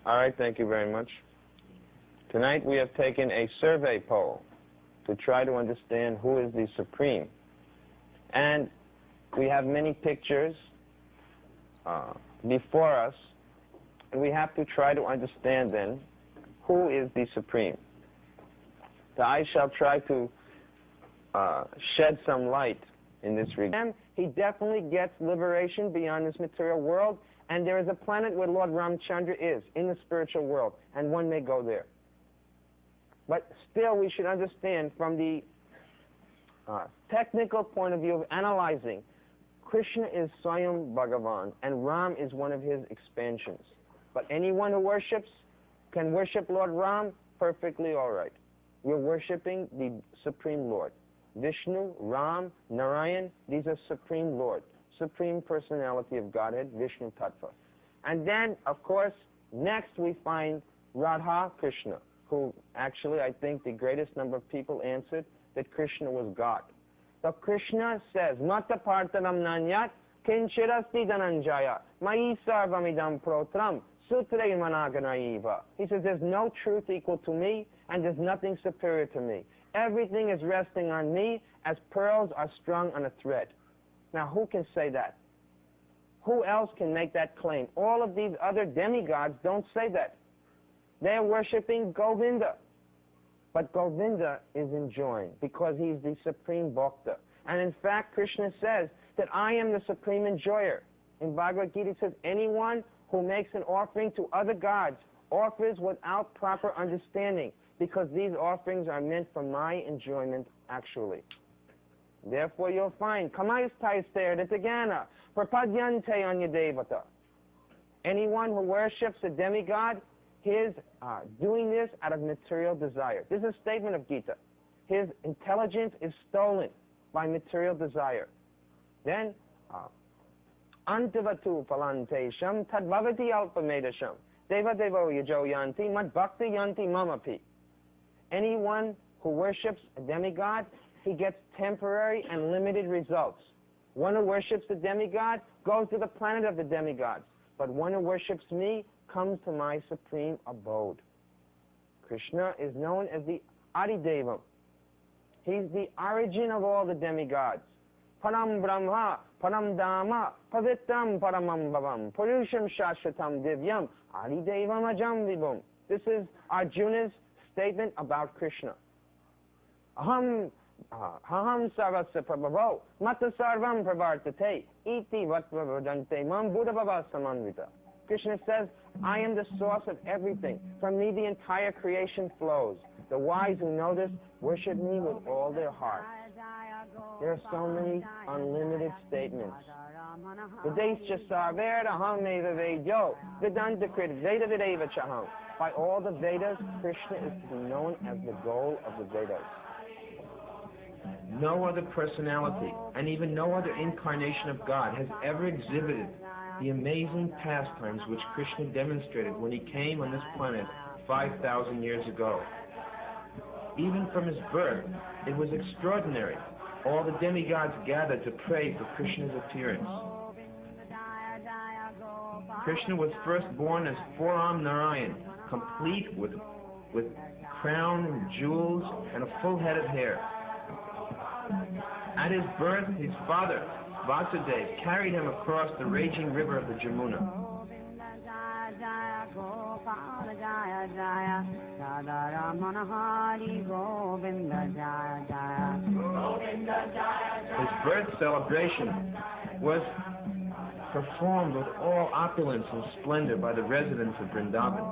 All right, thank you very much. Tonight we have taken a survey poll to try to understand who is the Supreme. And we have many pictures before us, and we have to try to understand then who is the Supreme. So I shall try to shed some light in this regard. He definitely gets liberation beyond this material world, and there is a planet where Lord Ramchandra is, in the spiritual world, and one may go there. But still, we should understand from the technical point of view of analyzing, Krishna is Swayam Bhagavan, and Ram is one of his expansions. But anyone who worships can worship Lord Ram perfectly all right. You're worshiping the Supreme Lord. Vishnu, Ram, Narayan, these are Supreme Lord, Supreme Personality of Godhead, Vishnu Tattva. And then, of course, next we find Radha Krishna, who actually I think the greatest number of people answered that Krishna was God. So Krishna says, Mata Partanam Nanyat, Kinchirasti Dhananjaya, Mai Sarvamidam Protram, Sutre Managanaiva. He says, there's no truth equal to me, and there's nothing superior to me. Everything is resting on me as pearls are strung on a thread. Now, who can say that? Who else can make that claim? All of these other demigods don't say that. They're worshipping Govinda. But Govinda is enjoined because he's the supreme bhakta. And in fact, Krishna says that I am the supreme enjoyer. In Bhagavad Gita, it says anyone who makes an offering to other gods offers without proper understanding, because these offerings are meant for my enjoyment actually. Therefore you'll find, Kamaistaisterdatagana, Prapadyante anya devata. Anyone who worships a demigod, his doing this out of material desire. This is a statement of Gita. His intelligence is stolen by material desire. Then, Antivatu palantesham tadbhavati alpamedasham deva devo yajo yanti mad bhakti yanti mamapi. Anyone who worships a demigod, he gets temporary and limited results. One who worships the demigod goes to the planet of the demigods. But one who worships me comes to my supreme abode. Krishna is known as the Adidevam. He's the origin of all the demigods. Param Brahma, Param Dhamma, Pavitram Paramam Bhavam, Purusham Shashvatam Divyam, Adidevam Ajam Vibhum. This is Arjuna's statement about Krishna. Aham sarvasya prabhavo, mata sarvam pravartate, iti vatvavadante mam buddhavava samanvita. Krishna says, I am the source of everything. From me the entire creation flows. The wise who know this worship me with all their heart. There are so many unlimited statements. Vedescha sarvera aham eva vedyo, vedanta krit veda videva chaham. By all the Vedas, Krishna is to be known as the goal of the Vedas. No other personality, and even no other incarnation of God, has ever exhibited the amazing pastimes which Krishna demonstrated when he came on this planet 5,000 years ago. Even from his birth, it was extraordinary. All the demigods gathered to pray for Krishna's appearance. Krishna was first born as four-armed Narayan, complete with crown and jewels and a full head of hair. At his birth, his father, Vasudeva, carried him across the raging river of the Jamuna. His birth celebration was performed with all opulence and splendor by the residents of Vrindavan.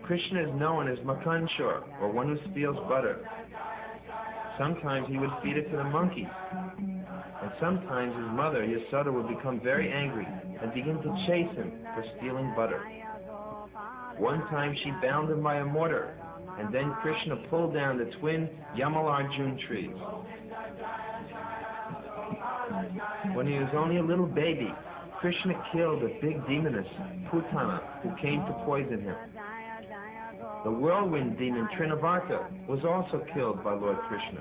Krishna is known as Makanchor, or one who steals butter. Sometimes he would feed it to the monkeys. And sometimes his mother, Yasoda, would become very angry and begin to chase him for stealing butter. One time she bound him by a mortar, and then Krishna pulled down the twin Yamalarjun trees. When he was only a little baby, Krishna killed a big demoness, Putana, who came to poison him. The whirlwind demon Trinavarta was also killed by Lord Krishna.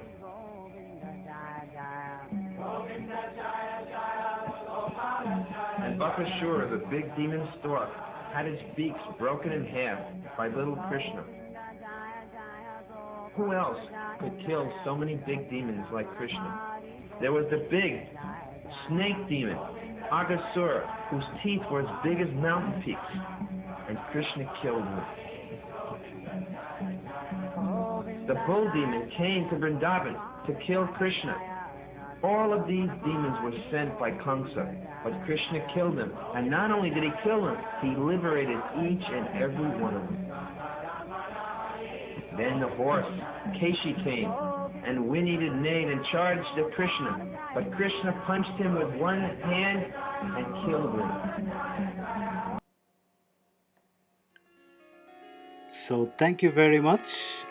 And Bakasura, the big demon stork, had his beaks broken in half by little Krishna. Who else could kill so many big demons like Krishna? There was the big snake demon, Agasura, whose teeth were as big as mountain peaks, and Krishna killed him. The bull demon came to Vrindavan to kill Krishna. All of these demons were sent by Kamsa, but Krishna killed them. And not only did he kill them, he liberated each and every one of them. Then the horse, Keshi, came and whinnied and neighed and charged at Krishna. But Krishna punched him with one hand and killed him. So thank you very much.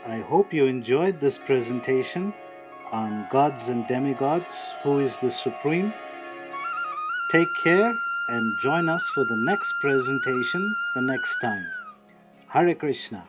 I hope you enjoyed this presentation on Gods and Demigods, who is the Supreme. Take care and join us for the next presentation the next time. Hare Krishna.